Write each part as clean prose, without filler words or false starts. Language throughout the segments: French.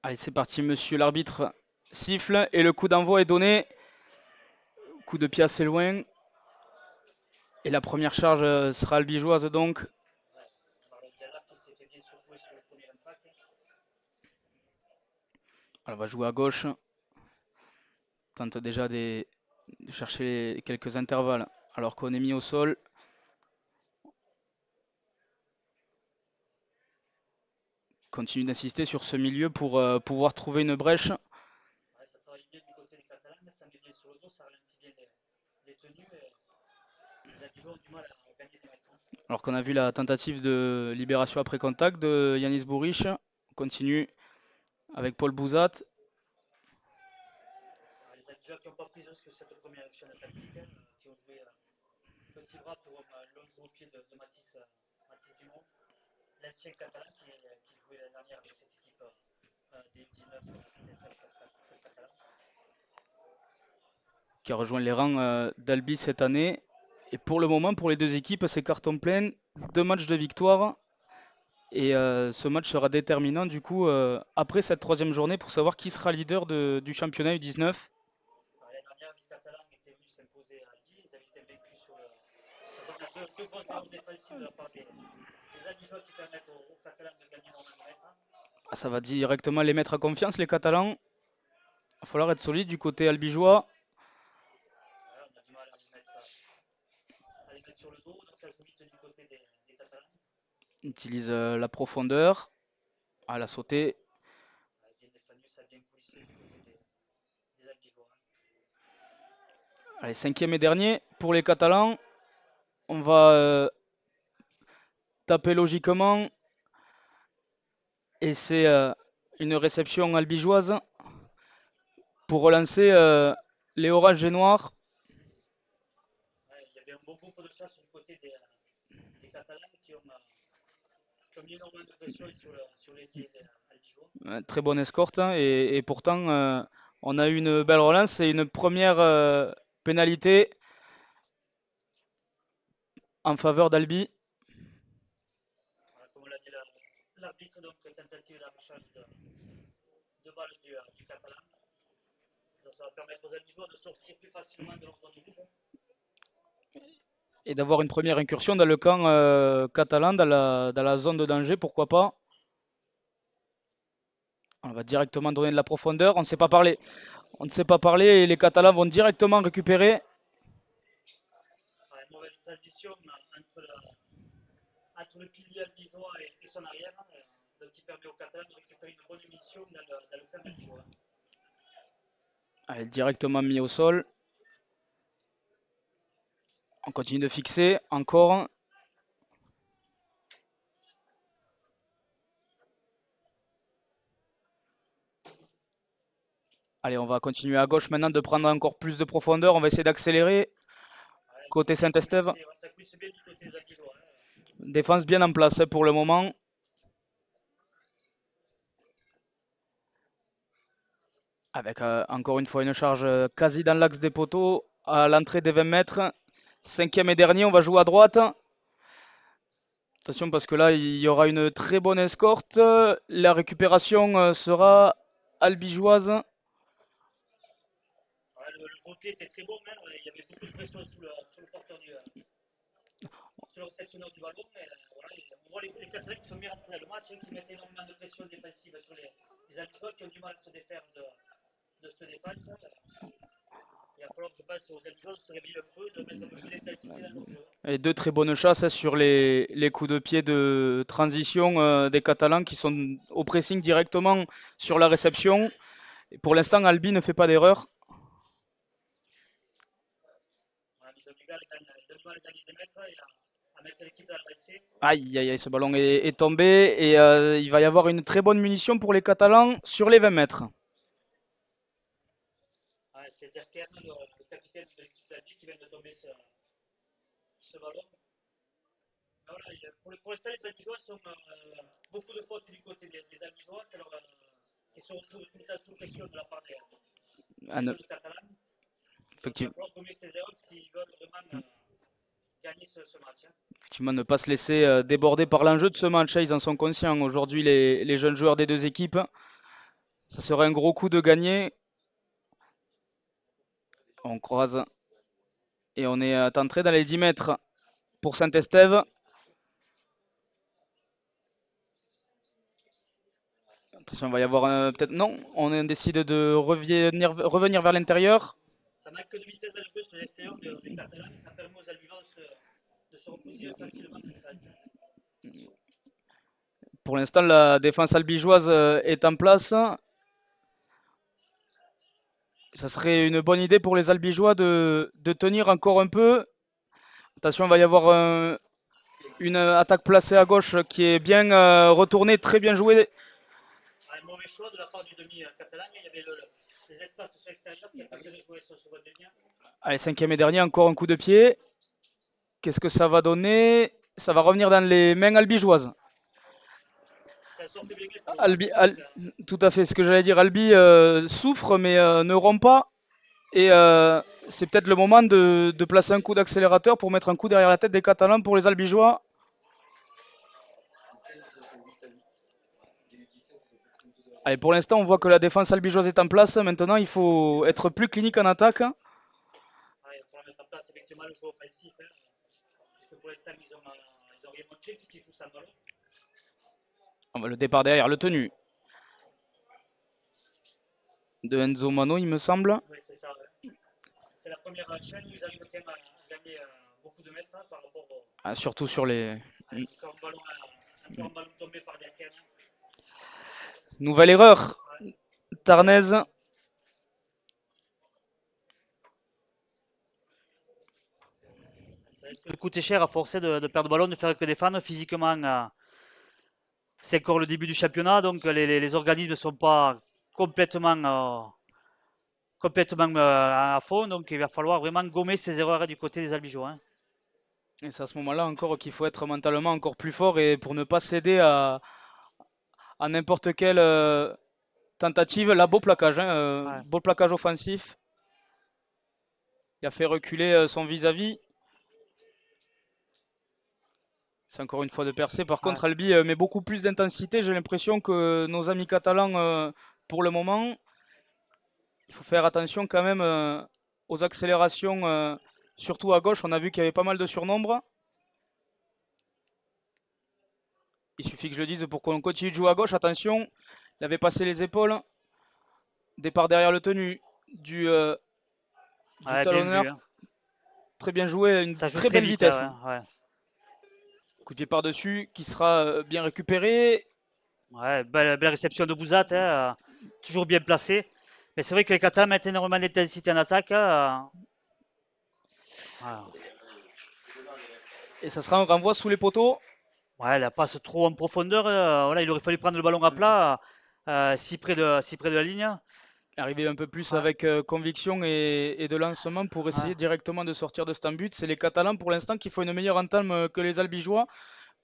Allez, c'est parti, monsieur l'arbitre siffle et le coup d'envoi est donné. Coup de pied assez loin. Et la première charge sera albigeoise donc. Elle va jouer à gauche. Tente déjà de chercher quelques intervalles alors qu'on est mis au sol. Continue d'insister sur ce milieu pour pouvoir trouver une brèche. Alors qu'on a vu la tentative de libération après contact de Yanis Bouric. On continue avec Paul Bouzat. Qui a rejoint les rangs d'Albi cette année. Et pour le moment, pour les deux équipes, c'est carton plein. 2 matchs de victoire. Et ce match sera déterminant du coup après cette troisième journée pour savoir qui sera leader du championnat U19. Ah, ça va directement les mettre à confiance, les Catalans. Il va falloir être solide du côté albigeois. Il utilise la profondeur. Ah, la sauté. Allez, cinquième et dernier pour les Catalans. On va taper logiquement. Et c'est une réception albigeoise pour relancer les oranges et noirs. Très bonne escorte hein, et pourtant on a eu une belle relance et une première pénalité en faveur d'Albi. Et d'avoir une première incursion dans le camp catalan, dans la zone de danger, pourquoi pas. On va directement donner de la profondeur. On ne sait pas parler. On ne sait pas parler et les Catalans vont directement récupérer. Allez, directement mis au sol. On continue de fixer encore. Allez, on va continuer à gauche maintenant de prendre encore plus de profondeur. On va essayer d'accélérer. Côté Saint-Estève. Défense bien en place pour le moment. Avec encore une fois une charge quasi dans l'axe des poteaux à l'entrée des 20 mètres. Cinquième et dernier, on va jouer à droite. Attention parce que là, il y aura une très bonne escorte. La récupération sera albigeoise. Et deux très bonnes chasses sur les coups de pied de transition des Catalans qui sont au pressing directement sur la réception. Et pour l'instant, Albi ne fait pas d'erreur. Aïe, aïe, aïe, ce ballon est tombé et il va y avoir une très bonne munition pour les Catalans sur les 20 mètres. Ah, effectivement, effectivement, ne pas se laisser déborder par l'enjeu de ce match. Ils en sont conscients aujourd'hui, les jeunes joueurs des deux équipes. Ça serait un gros coup de gagner. On croise et on est entré dans les 10 mètres pour Saint-Estève. Attention, il va y avoir peut-être. Non, on décide de revenir vers l'intérieur. Ça manque que de vitesse dans le jeu sur l'extérieur des Catalans, mais ça permet aux Albigeois de se reposer facilement en défense. Pour l'instant, la défense albigeoise est en place. Ça serait une bonne idée pour les albigeois de tenir encore un peu. Attention, il va y avoir une attaque placée à gauche qui est bien retournée, très bien jouée. Un mauvais choix de la part du demi-catalan. Il y avait les espaces sur l'extérieur qui a pas bien joué sur ce seconde ligne. Allez, cinquième et dernier, encore un coup de pied. Qu'est-ce que ça va donner? Ça va revenir dans les mains albigeoises. Tout à fait, ce que j'allais dire. Albi souffre mais ne rompt pas. Et c'est peut-être le moment de placer un coup d'accélérateur pour mettre un coup derrière la tête des Catalans pour les albigeois. Allez, pour l'instant, on voit que la défense albigeoise est en place. Maintenant, il faut être plus clinique en attaque. Il va falloir mettre en place effectivement le jeu offensif. Puisque pour l'instant, ils ont rien montré puisqu'ils jouent sans ballon. Le départ derrière, le tenu de Enzo Mano, il me semble. Oui, c'est ça. Ouais. C'est la première chaîne où ils arrivent quand même à gagner beaucoup de mètres par rapport au. Surtout sur les. Encore un ballon tombé par derrière. Nouvelle erreur. Ouais. Tarnez. Ça risque de coûter cher à forcer de perdre le ballon, de faire que défendre physiquement. C'est encore le début du championnat, donc les organismes ne sont pas complètement à fond, donc il va falloir vraiment gommer ces erreurs du côté des Albigeois. Hein. Et c'est à ce moment-là encore qu'il faut être mentalement encore plus fort et pour ne pas céder à n'importe quelle tentative. Là, beau plaquage, ouais. Beau plaquage offensif. Il a fait reculer son vis-à-vis. C'est encore une fois de percer. Par contre, Albi met beaucoup plus d'intensité. J'ai l'impression que nos amis catalans, pour le moment, il faut faire attention quand même aux accélérations, surtout à gauche. On a vu qu'il y avait pas mal de surnombre. Il suffit que je le dise pour qu'on continue de jouer à gauche. Attention, il avait passé les épaules. Départ derrière le tenu du talonneur. Bien vu, hein. Très bien joué, une très belle vitesse. Ouais. Coup de pied par-dessus qui sera bien récupéré. Ouais, belle réception de Bouzat, hein, toujours bien placé. Mais c'est vrai que les Catalans mettent énormément d'intensité en attaque. Voilà. Et ça sera un renvoi sous les poteaux. Ouais, la passe trop en profondeur. Voilà, il aurait fallu prendre le ballon à plat, si près de la ligne. Arriver un peu plus avec conviction et de lancement pour essayer directement de sortir de cet but. C'est les Catalans pour l'instant qui font une meilleure entame que les Albigeois.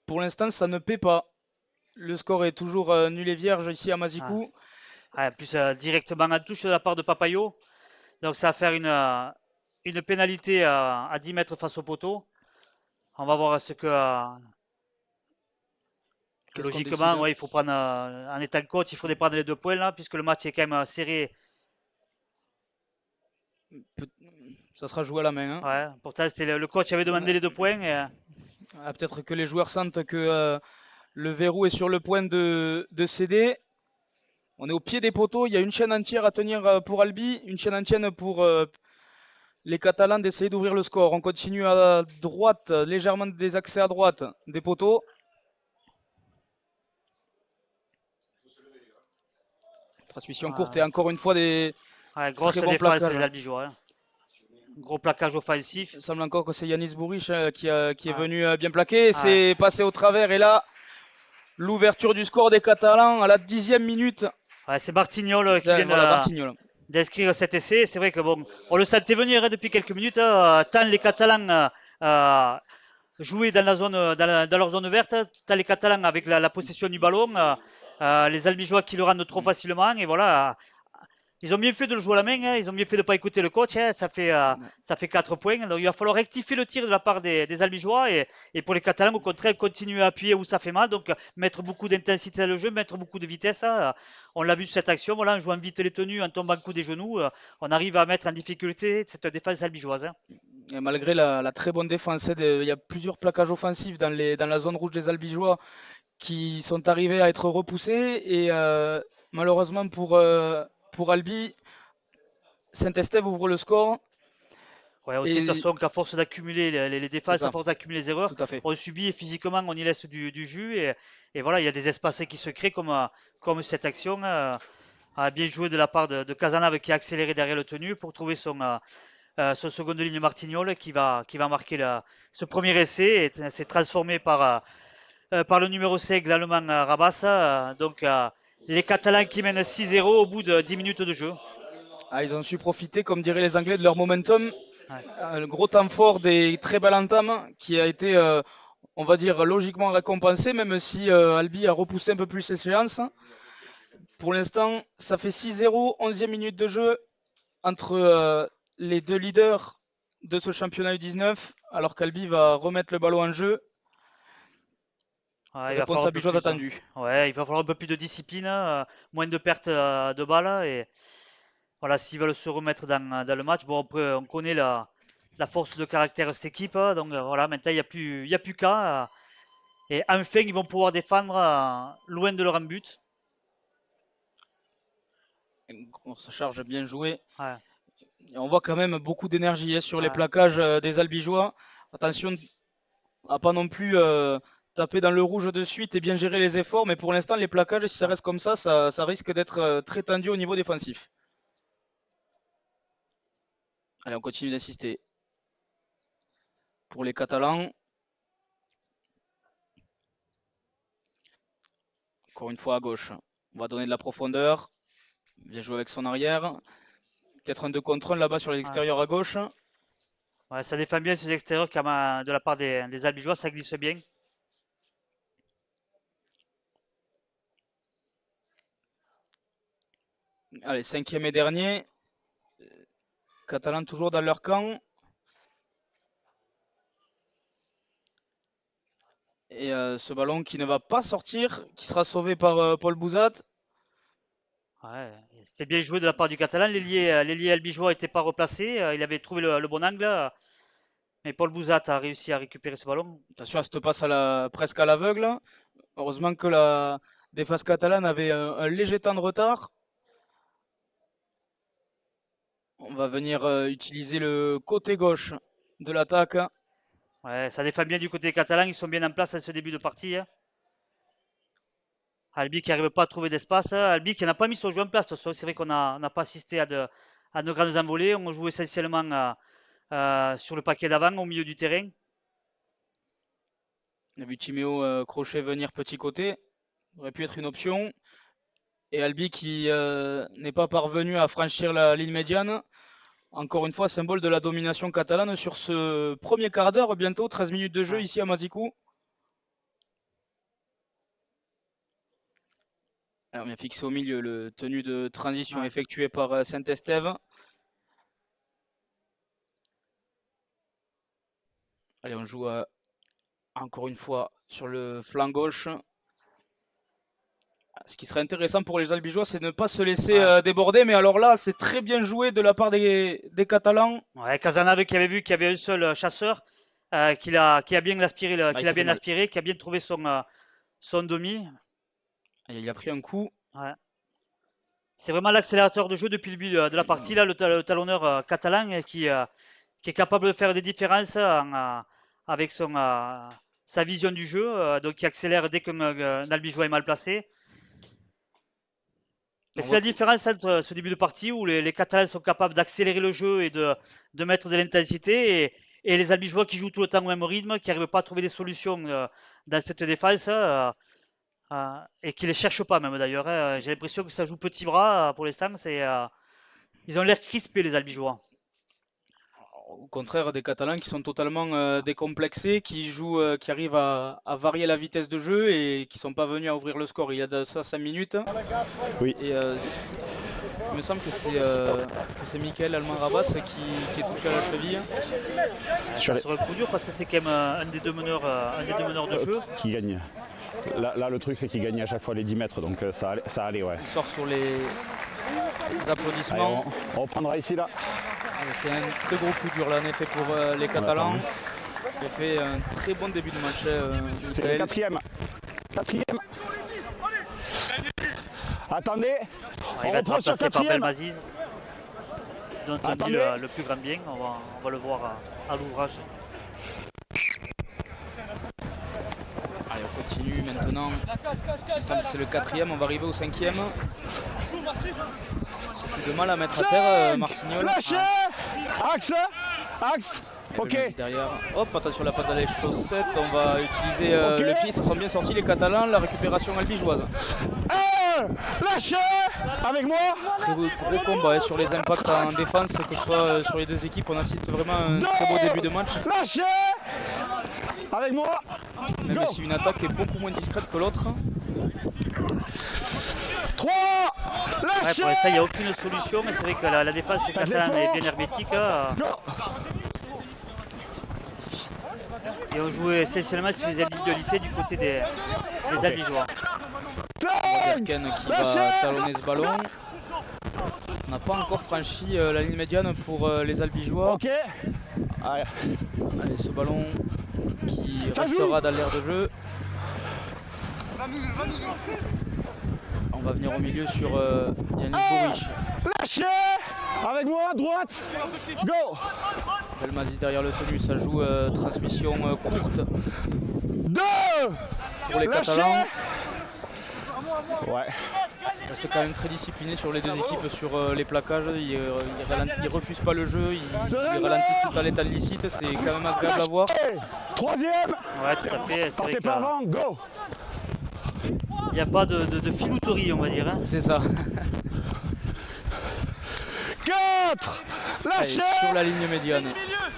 Pour l'instant, ça ne paie pas. Le score est toujours nul et vierge ici à Mazicou. Plus directement en touche de la part de Papayo. Donc ça va faire une pénalité à 10 mètres face au poteau. On va voir ce que. Logiquement, il faut prendre en étant coach, il faudrait prendre les 2 points là, puisque le match est quand même serré. Ça sera joué à la main. Hein. Ouais, pourtant, le coach avait demandé les 2 points. Peut-être que les joueurs sentent que le verrou est sur le point de céder. On est au pied des poteaux. Il y a une chaîne entière à tenir pour Albi, une chaîne entière pour les Catalans d'essayer d'ouvrir le score. On continue à droite, légèrement des accès à droite des poteaux. Transmission courte et encore une fois des grosse très bons défense des Albigeois. Hein. Gros plaquage offensif. Il semble encore que c'est Yanis Bourich qui est venu bien plaquer. C'est passé au travers et là, l'ouverture du score des Catalans à la 10e minute. C'est Martignol qui vient d'inscrire cet essai. C'est vrai que bon, on le sentait venir depuis quelques minutes. Tant les Catalans jouaient dans leur zone verte, tant les Catalans avec la possession du ballon, les Albigeois qui le rendent trop facilement. Et voilà, Ils ont bien fait de le jouer à la main, hein. Ils ont bien fait de ne pas écouter le coach, hein. Ça fait 4 points. Donc il va falloir rectifier le tir de la part des Albigeois. Et pour les Catalans, au contraire, continuer à appuyer où ça fait mal. Donc mettre beaucoup d'intensité dans le jeu, mettre beaucoup de vitesse, hein. On l'a vu sur cette action, voilà, en jouant vite les tenues, en tombant coup des genoux, on arrive à mettre en difficulté cette défense albigeoise, hein. Et malgré la très bonne défense, il y a plusieurs plaquages offensifs dans la zone rouge des Albigeois qui sont arrivés à être repoussés. Et malheureusement pour Albi, Saint-Estève ouvre le score. Ouais, aussi, de toute façon, qu'à force d'accumuler les défenses, à force d'accumuler les erreurs, tout à fait. on subit et physiquement, on y laisse du jus. Et voilà, il y a des espaces qui se créent comme cette action a bien joué de la part de Cazenave qui a accéléré derrière le tenu pour trouver son seconde ligne Martignol qui va marquer ce premier essai et s'est transformé par le numéro 5, l'Allemand Rabassa. Donc, les Catalans qui mènent 6-0 au bout de 10 minutes de jeu. Ah, ils ont su profiter, comme diraient les Anglais, de leur momentum. Ouais. Le gros temps fort des très belles entames qui a été, on va dire, logiquement récompensé, même si Albi a repoussé un peu plus les séances. Pour l'instant, ça fait 6-0, 11e minute de jeu entre les deux leaders de ce championnat U19, alors qu'Albi va remettre le ballon en jeu. Ouais, Réponse albigeoise attendue. Ouais, il va falloir un peu plus de discipline, moins de pertes de balles. Et voilà, s'ils veulent se remettre dans le match, bon, après, on connaît la force de caractère de cette équipe. Donc voilà, maintenant, il y a plus qu'à. Et enfin, ils vont pouvoir défendre loin de leur but. On se charge bien joué. Ouais. Et on voit quand même beaucoup d'énergie sur les plaquages des Albigeois. Attention à pas non plus taper dans le rouge de suite et bien gérer les efforts. Mais pour l'instant, les plaquages, si ça reste comme ça risque d'être très tendu au niveau défensif. Allez, on continue d'insister. Pour les Catalans. Encore une fois à gauche. On va donner de la profondeur. Bien joué avec son arrière. Peut-être un 2 contre 1 là-bas sur l'extérieur à gauche. Ouais, ça défend bien ces extérieurs de la part des Albigeois, ça glisse bien. Allez, 5e et dernier. Catalans toujours dans leur camp. Et ce ballon qui ne va pas sortir, qui sera sauvé par Paul Bouzat. Ouais, c'était bien joué de la part du Catalan. L'ailier albigeois n'était pas replacé. Il avait trouvé le bon angle. Mais Paul Bouzat a réussi à récupérer ce ballon. Attention, ça te passe presque à l'aveugle. Heureusement que la défense catalane avait un léger temps de retard. On va venir utiliser le côté gauche de l'attaque. Ouais, ça défend bien du côté catalan. Ils sont bien en place à ce début de partie. Albi qui n'arrive pas à trouver d'espace. Albi qui n'a pas mis son jeu en place. C'est vrai qu'on n'a pas assisté à de grandes envolées. On joue essentiellement sur le paquet d'avant, au milieu du terrain. On a vu Timéo Crochet venir petit côté. Ça aurait pu être une option. Et Albi qui n'est pas parvenu à franchir la ligne médiane. Encore une fois, symbole de la domination catalane sur ce premier quart d'heure, bientôt 13 minutes de jeu ici à Mazicou. Alors, on vient fixé au milieu le tenu de transition effectué par Saint-Estève. Allez, on joue encore une fois sur le flanc gauche. Ce qui serait intéressant pour les Albigeois, c'est de ne pas se laisser déborder. Mais alors là, c'est très bien joué de la part des Catalans. Ouais, Cazenave qui avait vu qu'il y avait un seul chasseur, qui a bien aspiré, qui a bien trouvé son demi. Il a pris un coup. Ouais. C'est vraiment l'accélérateur de jeu depuis le début de la partie, là, le talonneur catalan qui est capable de faire des différences avec sa vision du jeu, donc qui accélère dès qu'un Albigeois est mal placé. Et c'est la différence entre ce début de partie où les Catalans sont capables d'accélérer le jeu et de mettre de l'intensité et les Albigeois qui jouent tout le temps au même rythme, qui n'arrivent pas à trouver des solutions dans cette défense et qui ne les cherchent pas même d'ailleurs. J'ai l'impression que ça joue petit bras pour l'instant. Ils ont l'air crispés les Albigeois. Au contraire des Catalans qui sont totalement décomplexés, qui jouent, qui arrivent à varier la vitesse de jeu et qui ne sont pas venus à ouvrir le score il y a de ça 5 minutes. Oui. Et Il me semble que c'est Michael Allemand-Rabas qui est touché à la cheville. Ça serait le coup dur parce que c'est quand même un des deux meneurs de jeu. Qui gagne. Là, le truc, c'est qu'il gagne à chaque fois les 10 mètres, donc ça allait, ouais. Il sort sur les applaudissements. Allez, on reprendra ici, là. C'est un très gros coup dur, là, en effet, pour les Catalans. Il a fait un très bon début de match. C'est le quatrième. Attendez. Il va être remplacé par Belmaziz, dont on dit le plus grand bien. On va le voir à l'ouvrage. Allez, on continue maintenant. C'est le quatrième, on va arriver au cinquième. De mal à mettre à terre Martignol. Lâchez. Axe. Ok. Derrière. Hop, attention la patte à les chaussettes. On va utiliser le pied. Ça sont bien sortis les Catalans. La récupération albigeoise. Lâchez. Avec moi. Très gros combat sur les impacts en défense, que ce soit sur les deux équipes. On assiste vraiment à un très beau début de match. Lâchez. Avec moi. Même si une attaque est beaucoup moins discrète que l'autre. 3. Ouais, pour l'instant, il n'y a aucune solution, mais c'est vrai que la défense catalane est bien hermétique. Et on jouait essentiellement sur les individualités du côté des Albigeois. Berken qui va talonner ce ballon. On n'a pas encore franchi la ligne médiane pour les Albigeois. Ok. Allez, ce ballon qui restera dans l'aire de jeu. On va venir au milieu sur Yannick Bourich. Lâchez. Avec moi, droite. Go. Belmaziz derrière le tenu, ça joue transmission courte. 2. Pour les Catalans. Ouais. C'est quand même très discipliné sur les deux équipes sur les plaquages. Ils refusent pas le jeu, ils ralentissent tout à l'état de licite. C'est quand même agréable à voir. Troisième. Ouais, tout à fait. C'est vrai Partez par avant, go. Il n'y a pas de filouterie, on va dire. Hein. C'est ça. 4. Lâchez. Sur la ligne médiane.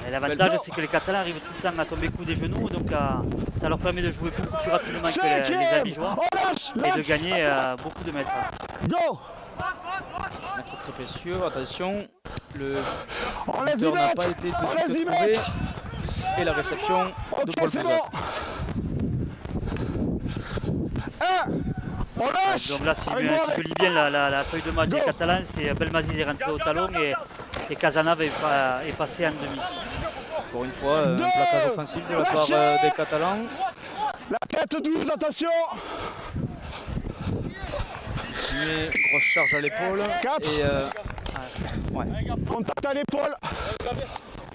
L'avantage, c'est que les Catalans arrivent tout le temps à tomber coup des genoux, donc ça leur permet de jouer beaucoup plus rapidement que les Albigeois et de gagner beaucoup de mètres. Go. Mètre très précieux, attention. Le buteur n'a pas été de suite trouvé. Et la réception de Paul Pouzat. On lâche. Donc là, si je lis bien la feuille de match des Catalans, c'est Belmaziz est rentré au talon et Casanave est passé en demi. Encore une fois, un plaquage offensif de la part des Catalans. La tête 12, attention. Grosse charge à l'épaule. 4. Ouais. Contact à l'épaule.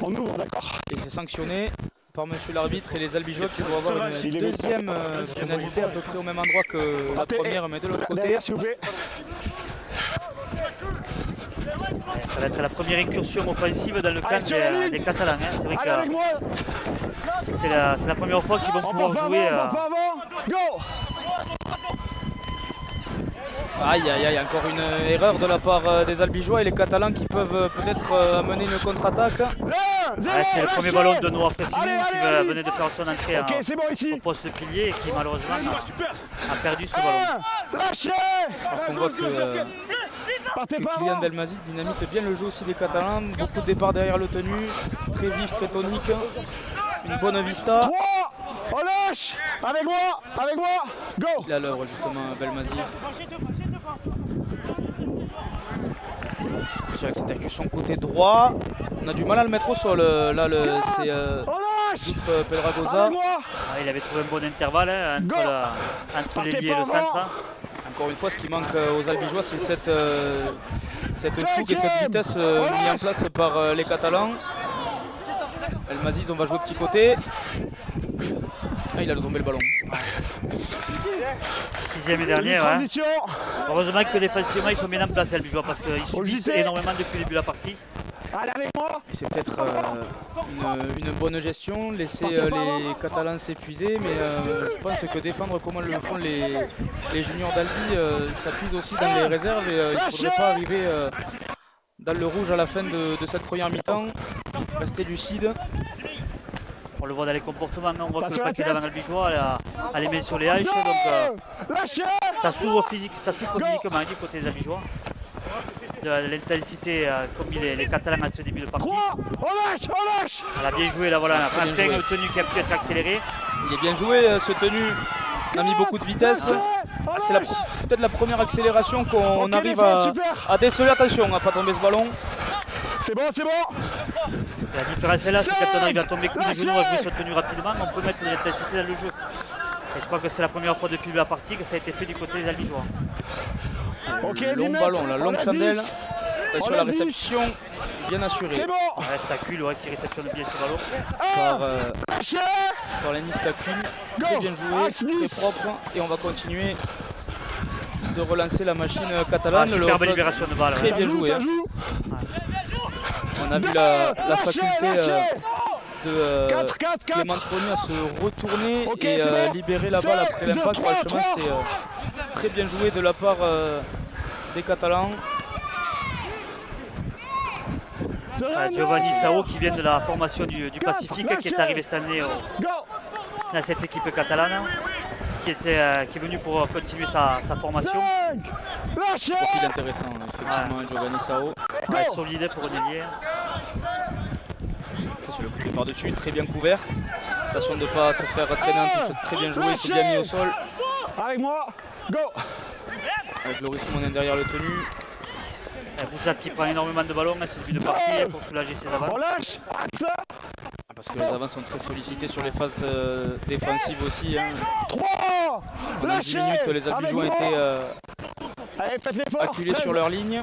On ouvre, d'accord. Et c'est sanctionné par monsieur l'arbitre et les Albigeois qui vont avoir une deuxième pénalité à peu près au même endroit que la première, mais de l'autre côté. Derrière, s'il vous plaît. Ça va être la première incursion offensive dans le camp des Catalans. Hein. C'est vrai que c'est la première fois qu'ils vont pouvoir jouer. Go. Aïe aïe aïe, encore une erreur de la part des Albigeois et les Catalans qui peuvent peut-être amener une contre-attaque. C'est le premier ballon de Noah Fressini qui venait de faire son entrée au poste de pilier et qui malheureusement a perdu ce ballon. Alors qu'on voit que Kylian Belmaziz dynamite bien le jeu aussi des Catalans. Beaucoup de départs derrière le tenu, très vif, très tonique, une bonne vista. 3, on lâche. Avec moi, go. Il a l'œuvre justement Belmaziz. Avec cette incursion côté droit, on a du mal à le mettre au sol. Là, c'est Doutre Pelragosa. Il avait trouvé un bon intervalle hein, entre l'ailier et le centre. Encore une fois, ce qui manque aux Albigeois, c'est cette fougue et cette vitesse mise en place par les Catalans. Belmaziz, on va jouer petit côté. Ah, il a tombé le ballon. Sixième et dernière. Hein. Heureusement que défensivement ils sont bien en place les Albigeois parce qu'ils subissent énormément depuis le début de la partie. C'est peut-être une bonne gestion, laisser les Catalans s'épuiser, mais je pense que défendre comme le font les juniors d'Albi, ça puise aussi dans les réserves et il ne faudrait pas arriver dans le rouge à la fin de cette première mi-temps. Rester lucide. On le voit dans les comportements, on voit que le paquet d'avant Albigeois a les mains sur les hanches, donc ça souffre physiquement du côté des Albigeois. de l'intensité qu'ont mis les Catalans à ce début de partie. 3, on lâche. Elle a bien joué là, voilà, enfin une tenue qui a pu être accélérée. Il est bien joué ce tenue, on a mis beaucoup de vitesse. C'est peut-être la première accélération qu'on arrive à déceler. Attention, on n'a pas tombé ce ballon. C'est bon. Et la différence est là, c'est quand on arrive à tomber coup de genou, à jouer sur tenue rapidement, on peut mettre de l'intensité dans le jeu. Et je crois que c'est la première fois depuis la partie que ça a été fait du côté des Albigeois. Le long ballon, la longue chandelle. Attention, la réception bien assurée. C'est bon. Stacul qui réceptionne bien ce ballon. Par Lenny Stacul. Très bien joué, très propre. Et on va continuer de relancer la machine catalane. Superbe libération de balle. Très bien joué. On a vu la faculté de Clément Trony à se retourner et libérer la balle après l'impact. Franchement, c'est très bien joué de la part des Catalans. Giovanni Sao qui vient de la formation du Pacifique, qui est arrivé cette année dans cette équipe catalane, qui est venu pour continuer sa formation. Profil intéressant, effectivement, Giovanni Sao. Solide pour un ailier. Sur le coup par-dessus, très bien couvert. Attention de ne pas se faire traîner en touche, très bien joué, c'est bien mis au sol. Avec moi, go. Avec Loris Monin derrière le tenu. Boussat qui prend énormément de ballons à ce début de partie pour soulager ses avants. Parce que les avants sont très sollicités sur les phases défensives aussi. 3, pendant 10 minutes, les Albigeois étaient acculés sur leur ligne.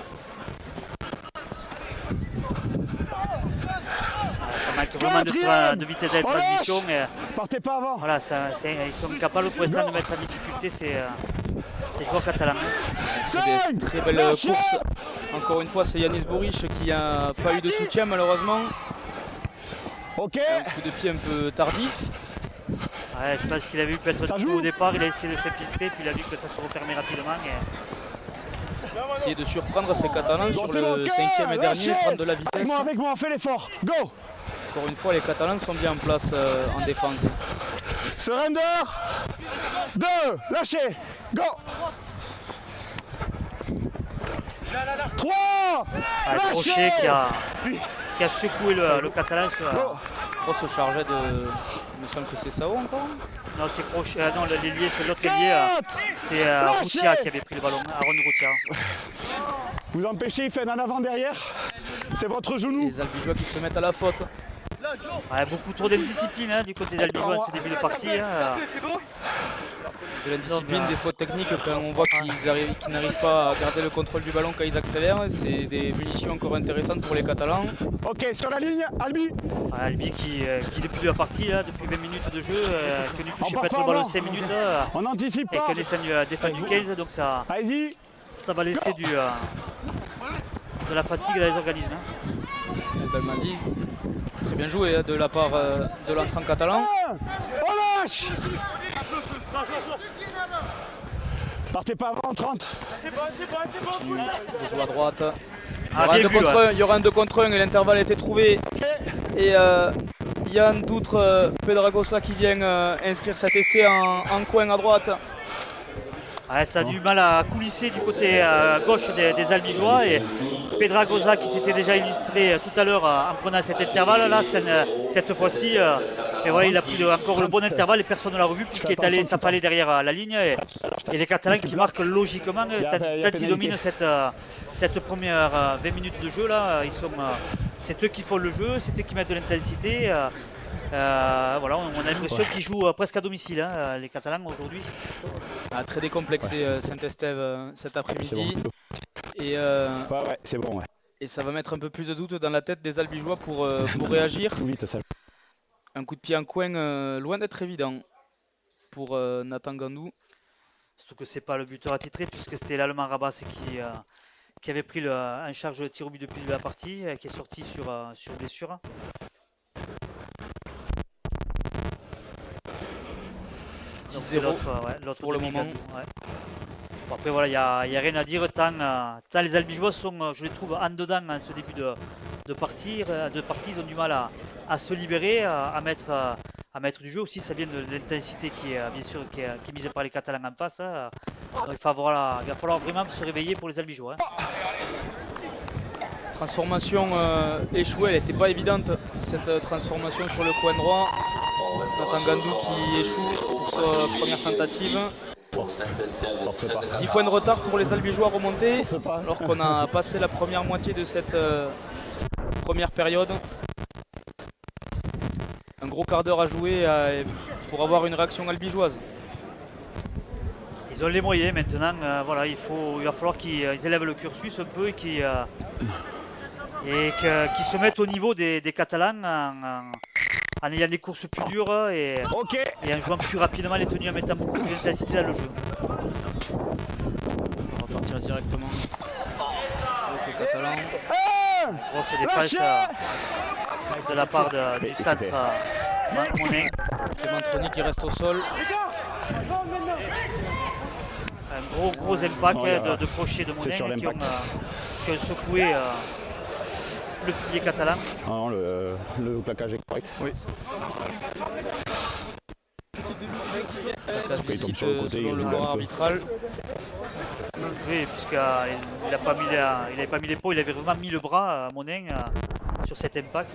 Ça manque vraiment de vitesse de transition. Partez pas avant. Voilà, ils sont capables pour l'instant de mettre en difficulté ces joueurs catalans. C'est des très belles courses. Encore une fois, c'est Yanis Boric qui n'a pas eu de soutien malheureusement. Un coup de pied un peu tardif. Ouais, je pense qu'il a vu peut-être tout au départ, il a essayé de s'infiltrer, puis il a vu que ça se refermait rapidement. Essayer de surprendre ces Catalans sur le 5e et dernier, prendre de la vitesse. Avec moi, fais l'effort, go. Encore une fois, les Catalans sont bien en place en défense. Surrender. 2, lâchez, go. 3, Crochet qui a secoué le Catalan. Grosse chargette de... Il me semble que c'est Sao encore. Non, c'est Crochet. Non, l'ailier, c'est l'autre ailier. C'est Routia qui avait pris le ballon. Aaron Routia. Vous empêchez, il fait un avant-derrière. C'est votre genou. Les Albigeois qui se mettent à la faute. Ouais, beaucoup trop d'indiscipline du côté des Albigeois en ce début de partie. De l'indiscipline, des fautes techniques, quand on voit qu'ils n'arrivent pas à garder le contrôle du ballon quand ils accélèrent. C'est des munitions encore intéressantes pour les Catalans. Ok, sur la ligne, Albi. Albi qui depuis la partie, depuis 20 minutes de jeu, que ne touche peut-être le ballon 5 minutes. On n'anticipe pas. Et que les défendu 15, donc ça va laisser de la fatigue dans les organismes. Belmadi, très bien joué de la part de l'entrant catalan. On lâche. Partez pas avant 30. On joue à droite. Il y aura un 2 contre 1 et l'intervalle a été trouvé. Et Yann Doutre Pedragosa qui vient inscrire cet essai en coin à droite. Ouais, ça a du mal à coulisser du côté gauche des Albigeois et Pedragosa qui s'était déjà illustré tout à l'heure en prenant cet intervalle là, cette fois-ci et voilà, il a pris encore le bon intervalle et personne ne l'a revu puisqu'il est allé s'affaler derrière la ligne et les Catalans qui marquent logiquement tant ils dominent cette première 20 minutes de jeu là, c'est eux qui font le jeu, c'est eux qui mettent de l'intensité. Voilà, on a l'impression qu'ils jouent presque à domicile, les Catalans aujourd'hui. Très décomplexé Saint-Estève cet après-midi. Et, c'est bon. Et ça va mettre un peu plus de doute dans la tête des Albigeois pour réagir. Un coup de pied en coin, loin d'être évident pour Nathan Gandou. Surtout que c'est pas le buteur attitré puisque c'était l'Allemand Rabas qui avait pris en charge le tir au but depuis la partie, qui est sorti sur blessure. C'est l'autre pour le moment. Ouais. Bon, après voilà, il n'y a rien à dire tant les Albigeois sont, je les trouve en dedans en ce début de partie. Ils ont du mal à se libérer, à mettre du jeu aussi. Ça vient de l'intensité qui est bien sûr qui est mise par les Catalans en face. Donc, il va falloir vraiment se réveiller pour les Albigeois. Transformation échouée, elle n'était pas évidente cette transformation sur le coin droit. Nathan Gandou qui échoue pour sa première tentative. 10 points de retard pour les Albigeois remontés alors qu'on a passé la première moitié de cette première période. Un gros quart d'heure à jouer pour avoir une réaction albigeoise. Ils ont les moyens maintenant, voilà, il va falloir qu'ils élèvent le cursus un peu et qu'ils se mettent au niveau des Catalans en ayant des courses plus dures et en jouant plus rapidement les tenues, en mettant beaucoup plus d'intensité dans le jeu. On va partir directement avec les Catalans. Grosse défense de la part du centre Monin. C'est Mantroni qui reste au sol. Un gros impact de crochet de Monin qui ont secoué le pilier catalan. Non, le plaquage est correct. Oui. Il tombe sur le côté, selon le droit arbitral. Oui, puisqu'il n'avait pas mis l'épaule, il avait vraiment mis le bras, Monin, sur cet impact.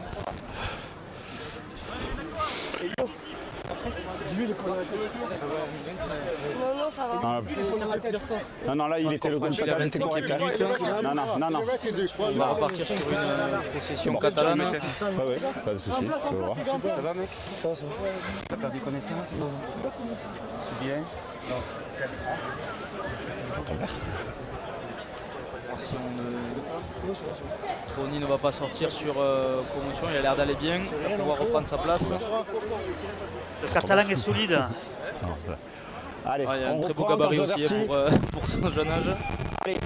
Non, ça va. Non, là, il était le plaquage était correct. Non. On va repartir sur une possession catalane. Oui, pas de soucis. Ça va, mec? Ça va. T'as perdu connaissance? Non. C'est bien? Non. Si Troni ne va pas sortir sur commotion, il a l'air d'aller bien, il va pouvoir reprendre sa place. Le Catalan est solide. Allez, il y a un très beau gabarit aussi pour son jeune âge. Allez,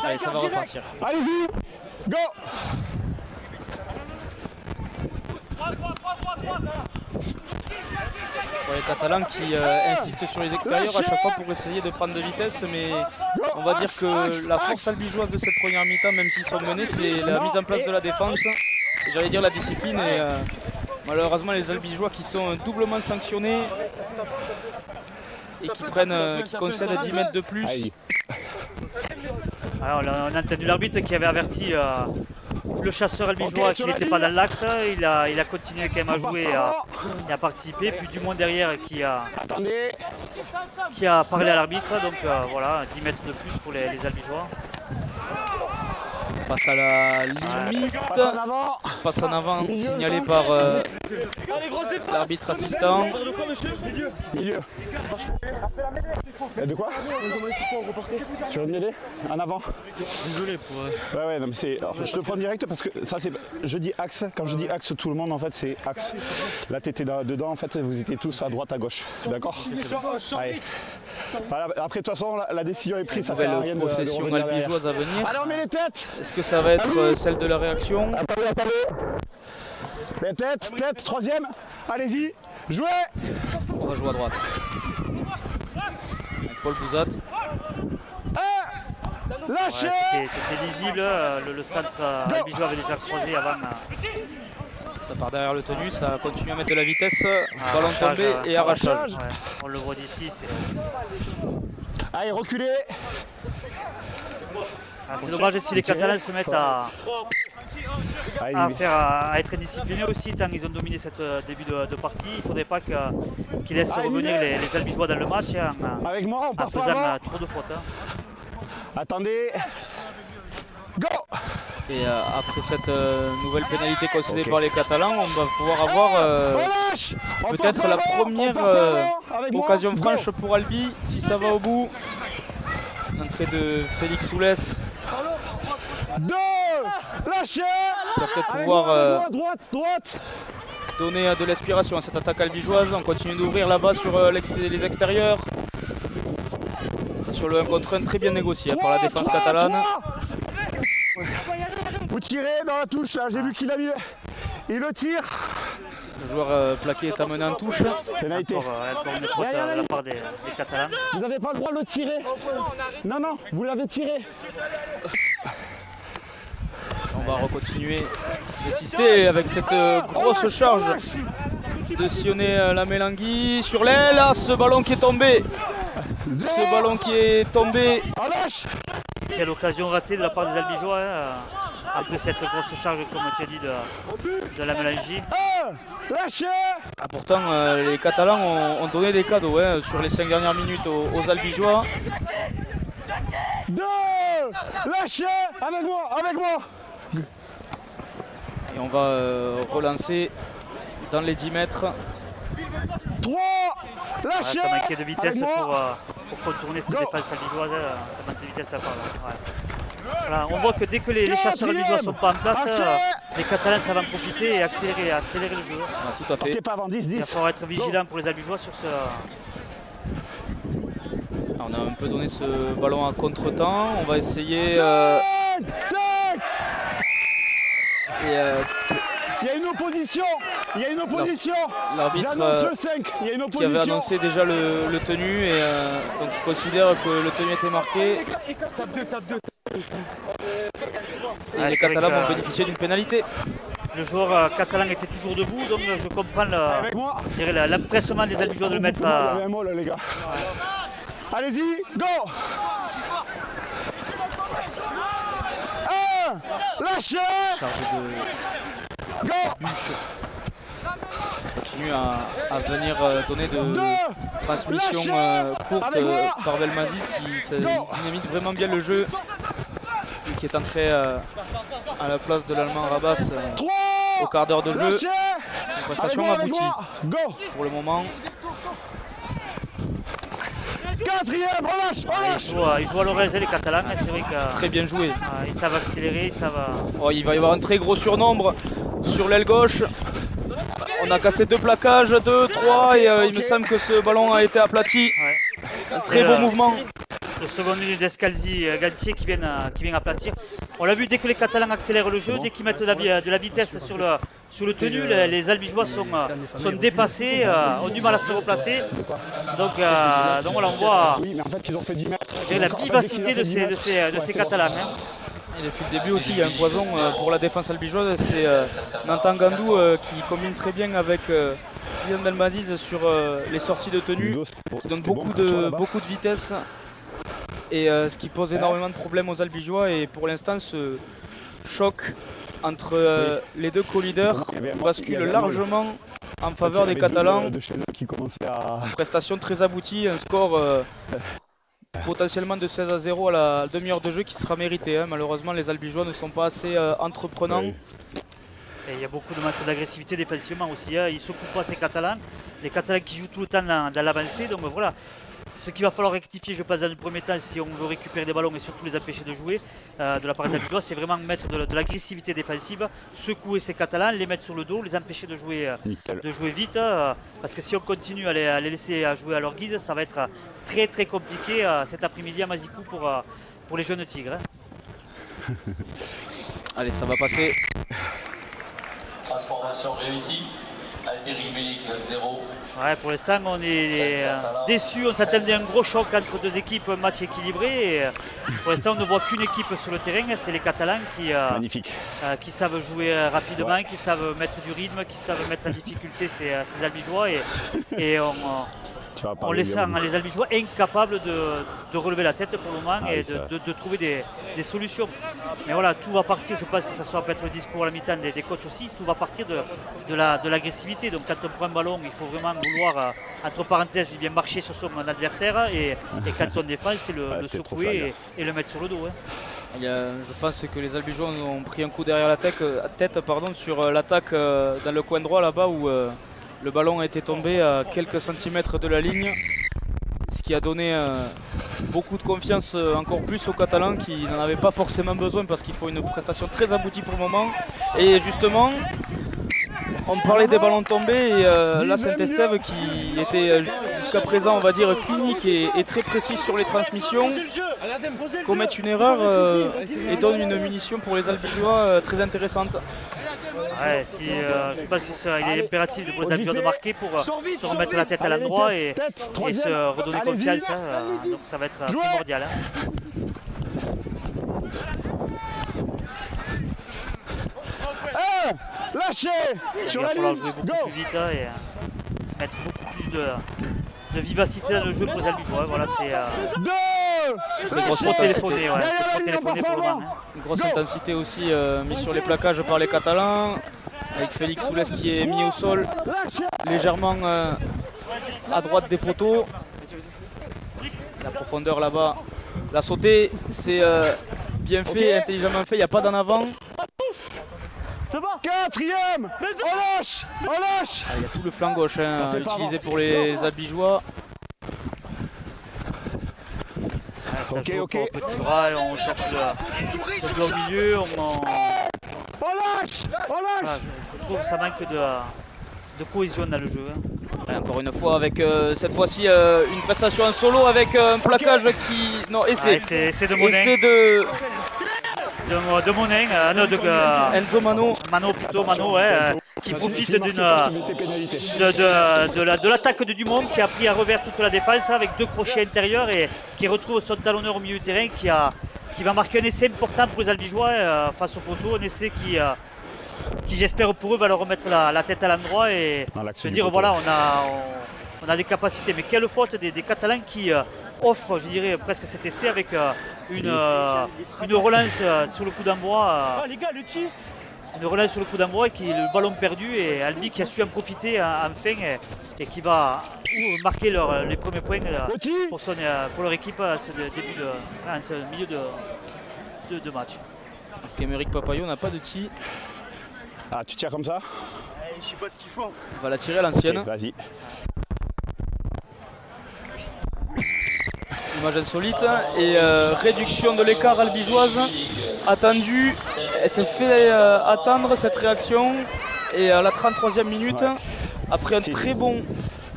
allez, ça va repartir. Allez-y, go! Pour les Catalans qui insistent sur les extérieurs à chaque fois pour essayer de prendre de vitesse, mais on va dire que la force albigeoise de cette première mi-temps, même s'ils sont menés, c'est la mise en place de la défense, j'allais dire la discipline, et malheureusement les Albigeois qui sont doublement sanctionnés et qui concèdent 10 mètres de plus. Alors on a entendu l'arbitre qui avait averti le chasseur albigeois qui n'était pas dans l'axe. Il a continué quand même à jouer et à participer. Puis Dumont derrière qui a parlé à l'arbitre. Donc voilà, 10 mètres de plus pour les albigeois. Passe à la limite. Passe en avant signalé par l'arbitre assistant. Milieu. De quoi? Sur le mêlée? En avant? Désolé pour... Ouais, non mais c'est... Je te prends direct parce que ça c'est... Je dis axe, quand je dis axe, tout le monde en fait c'est axe. Là t'étais dedans en fait, vous étiez tous à droite à gauche, d'accord? Allez. Voilà, après de toute façon la décision est prise, ça sert à rien de possession albigeoise à venir. Allez on met les têtes! Est-ce que ça va être celle de la réaction? Attendez. Les têtes, troisième, allez-y, jouez! On va jouer à droite. Avec Paul Bouzat. Lâchez! Ouais, c'était lisible, le centre albigeois avait déjà croisé avant. Ça part derrière le tenu, ça continue à mettre de la vitesse, ballon tombé et arrachage. Ouais, on le voit d'ici. Allez, reculez! C'est dommage si les Catalans se mettent à être disciplinés aussi tant ils ont dominé cette début de partie. Il ne faudrait pas qu'ils laissent revenir les Albigeois dans le match en faisant trop de fautes. Attendez. Go! Et après cette nouvelle pénalité concédée par les Catalans, on va pouvoir avoir peut-être la première occasion franche pour Albi, si ça va au bout. L'entrée de Félix Soulès. Lâchez! Qui va peut-être pouvoir droite. Donner de l'aspiration à cette attaque albigeoise. On continue d'ouvrir là-bas sur les extérieurs. Sur le 1 contre 1 très bien négocié par la défense catalane. Vous tirez dans la touche là, j'ai vu qu'il a mis. Il le tire. Le joueur plaqué est amené en touche. Pénalité. Encore une faute de la part des Catalans. Vous n'avez pas le droit de le tirer. Non, vous l'avez tiré. On va recontinuer d'insister avec cette grosse charge de Sionnet Lamélangui sur l'aile. Ce ballon qui est tombé. Ce ballon qui est tombé. Quelle occasion ratée de la part des Albigeois après cette grosse charge, comme tu as dit, de la Mélangie. Lâchez. Ah, pourtant, les Catalans ont donné des cadeaux sur les 5 dernières minutes aux Albigeois. 2. Lâchez. Avec moi. Et on va relancer dans les 10 mètres. 3. Lâchez. Ça manquait de vitesse pour contourner cette défense albigeoise. Ça manque de vitesse de la part. Ouais. Voilà, on voit que dès que les chasseurs albigeois ne sont pas en place, les Catalans savent en profiter et accélérer le jeu. Ah, tout à fait. Pas avant 10, 10. Il va falloir être vigilant pour les albigeois sur ce. On a un peu donné ce ballon à contre-temps. On va essayer. 5. Il y a une opposition. L'arbitre J'annonce le 5. Il y a une opposition. Qui avait annoncé déjà le tenu et donc il considère que le tenu était marqué. Et les Catalans vont bénéficier d'une pénalité. Le joueur catalan était toujours debout, donc je comprends l'empressement des Albigeois de le mettre à. Les gars. Allez-y, go. 1. Lâchez. Chargé de bûche. Continue à venir donner de transmissions courtes par Belmazis qui dynamite vraiment bien le jeu et qui est entré à la place de l'Allemand Rabas au quart d'heure de jeu. Une prestation aboutie pour le moment. 4e, relâche. Ils jouent à l'oreille les Catalans, c'est vrai que très bien joué. Ils savent accélérer, ils savent. Il va y avoir un très gros surnombre sur l'aile gauche. On a cassé 2 plaquages, 2, 3 et il me semble que ce ballon a été aplati. Un très beau mouvement. Le second minute d'Escalzi, Gantier qui vient aplatir. On l'a vu dès que les Catalans accélèrent le jeu, dès qu'ils mettent de la vitesse sur le tenu, les Albigeois sont dépassés, ont du mal à se replacer. Donc voilà, on voit la vivacité de ces Catalans. Et depuis le début aussi, il y a un poison pour la défense albigeoise. C'est Nathan Gandou qui combine très bien avec Kylian Belmazis sur les sorties de tenue, qui donne beaucoup de vitesse. Et ce qui pose énormément de problèmes aux Albigeois. Et pour l'instant, ce choc entre les deux co-leaders bascule largement en faveur des Catalans. Une prestation très aboutie, un score potentiellement de 16-0 à la demi-heure de jeu qui sera mérité. Malheureusement, les Albigeois ne sont pas assez entreprenants. Et il y a beaucoup de manque d'agressivité défensivement aussi. Ils ne s'occupent pas ces Catalans. Les Catalans qui jouent tout le temps dans l'avancée. Donc voilà. Ce qu'il va falloir rectifier, je pense, dans le premier temps, si on veut récupérer des ballons et surtout les empêcher de jouer de la part des Albigeois, c'est vraiment mettre de l'agressivité défensive, secouer ces Catalans, les mettre sur le dos, les empêcher de jouer vite. Parce que si on continue à les laisser jouer à leur guise, ça va être très très compliqué cet après-midi à Mazicou pour les jeunes Tigres. Allez, ça va passer. Transformation réussie. Albéric Belling 0. Ouais, pour l'instant, on est déçus. On s'attendait à un gros choc entre deux équipes, un match équilibré. Et pour l'instant, on ne voit qu'une équipe sur le terrain. C'est les Catalans qui savent jouer rapidement, qui savent mettre du rythme, qui savent mettre en difficulté ces Albigeois. Et on les sent, les Albigeois, incapables de relever la tête pour le moment et de trouver des solutions. Mais voilà, tout va partir, je pense que ça sera peut-être le discours à la mi-temps des coachs aussi, tout va partir de l'agressivité. Donc quand on prend un ballon, il faut vraiment vouloir, entre parenthèses, bien marcher sur son adversaire et quand on défend, c'est le secouer et le mettre sur le dos. Je pense que les Albigeois ont pris un coup derrière la tête sur l'attaque dans le coin droit là-bas où le ballon a été tombé à quelques centimètres de la ligne, ce qui a donné beaucoup de confiance encore plus aux Catalans qui n'en avaient pas forcément besoin parce qu'il faut une prestation très aboutie pour le moment. Et justement, on parlait des ballons tombés et là Saint-Estève qui était jusqu'à présent on va dire clinique et très précis sur les transmissions commet une erreur et donne une munition pour les Albigeois très intéressante. Ouais, je pense qu'il est impératif pour les Albigeois de marquer pour se remettre la tête à l'endroit et se redonner confiance. Donc ça va être primordial. Lâchez sur la ligne. Il va falloir jouer beaucoup plus vite et mettre beaucoup plus de vivacité dans le jeu pour les Albigeois. Voilà, c'est C'est une grosse téléphoné, ouais. Derrière C'est la trop ligne, téléphoné on part pour pas le moment. Une grosse intensité aussi mise sur les plaquages par les Catalans, avec Félix Soules qui est mis au sol légèrement à droite des poteaux. La profondeur là-bas, la sautée, c'est bien fait, intelligemment fait, il n'y a pas d'en avant. Quatrième. On lâche. On lâche. Il y a tout le flanc gauche utilisé pour les Albigeois. Ça Ok, joue ok. au petit bras, on cherche le bloc au milieu. On lâche. On lâche. Voilà, je trouve que ça manque de cohésion dans le jeu. Et encore une fois avec cette fois-ci une prestation en solo avec un plaquage qui... Non, essai. C'est de Monin. Essai De Monin, Enzo Mano. Mano plutôt, Mano, ouais, qui profite de l'attaque de Dumont qui a pris à revers toute la défense avec 2 crochets intérieurs et qui retrouve son talonneur au milieu du terrain qui va marquer un essai important pour les Albigeois face au poteau, un essai qui j'espère pour eux va leur remettre la tête à l'endroit et se dire voilà on a des capacités, mais quelle faute des Catalans qui offrent, je dirais, presque cet essai avec une relance sur le coup d'envoi. Une relance sur le coup d'envoi qui est le ballon perdu et Albi qui a su en profiter enfin et qui va marquer les premiers points pour leur équipe à ce milieu de match. Émeric Papayot n'a pas de tir. Ah, tu tires comme ça? Je sais pas ce qu'ils font. On va la tirer à l'ancienne. Okay, vas-y. Image insolite et réduction de l'écart albigeoise attendue. Elle s'est fait attendre cette réaction et à la 33e minute, après un très bon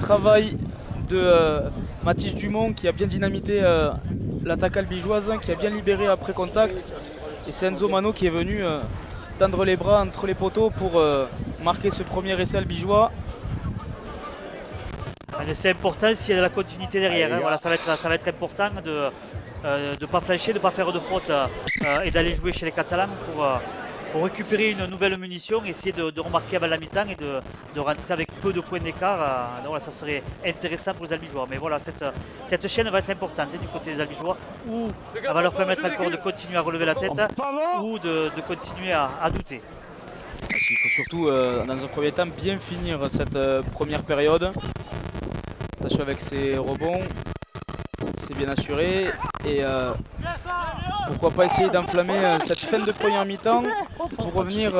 travail de Mathis Dumont qui a bien dynamité l'attaque albigeoise, qui a bien libéré après contact, et c'est Enzo Mano qui est venu tendre les bras entre les poteaux pour marquer ce premier essai albigeois. Un essai important s'il y a de la continuité derrière. Hein. Voilà, ça va être important de ne pas flancher, de ne pas faire de faute et d'aller jouer chez les Catalans pour récupérer une nouvelle munition, essayer de remarquer avant la mi-temps et de rentrer avec peu de points d'écart. Voilà, ça serait intéressant pour les Albigeois. Mais voilà, cette chaîne va être importante du côté des Albigeois, où elle va leur permettre encore de continuer à relever la tête ou de continuer à douter. Il faut surtout, dans un premier temps, bien finir cette première période. Attention avec ses rebonds, c'est bien assuré. Et pourquoi pas essayer d'enflammer cette fin de première mi-temps pour revenir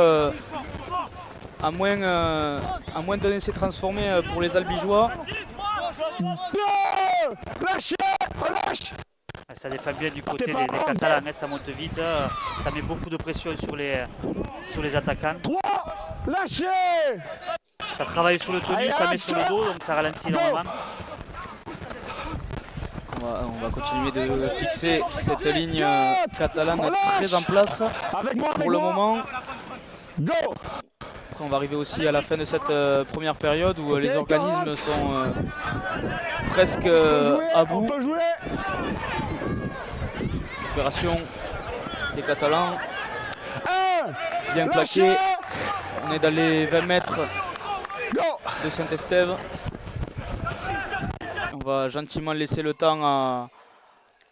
à moins d'un essai transformé pour les Albigeois. Ça défend bien du côté des Catalans, hein, ça monte vite, ça met beaucoup de pression sur les attaquants. Ça travaille sur le tenue, ça met sur le dos, donc ça ralentit énormément. On va continuer de fixer cette ligne catalane très en place pour le moment. Après, on va arriver aussi à la fin de cette première période où les organismes sont presque à bout. Opération des Catalans, bien claqué. On est dans les 20 mètres de Saint-Estève. On va gentiment laisser le temps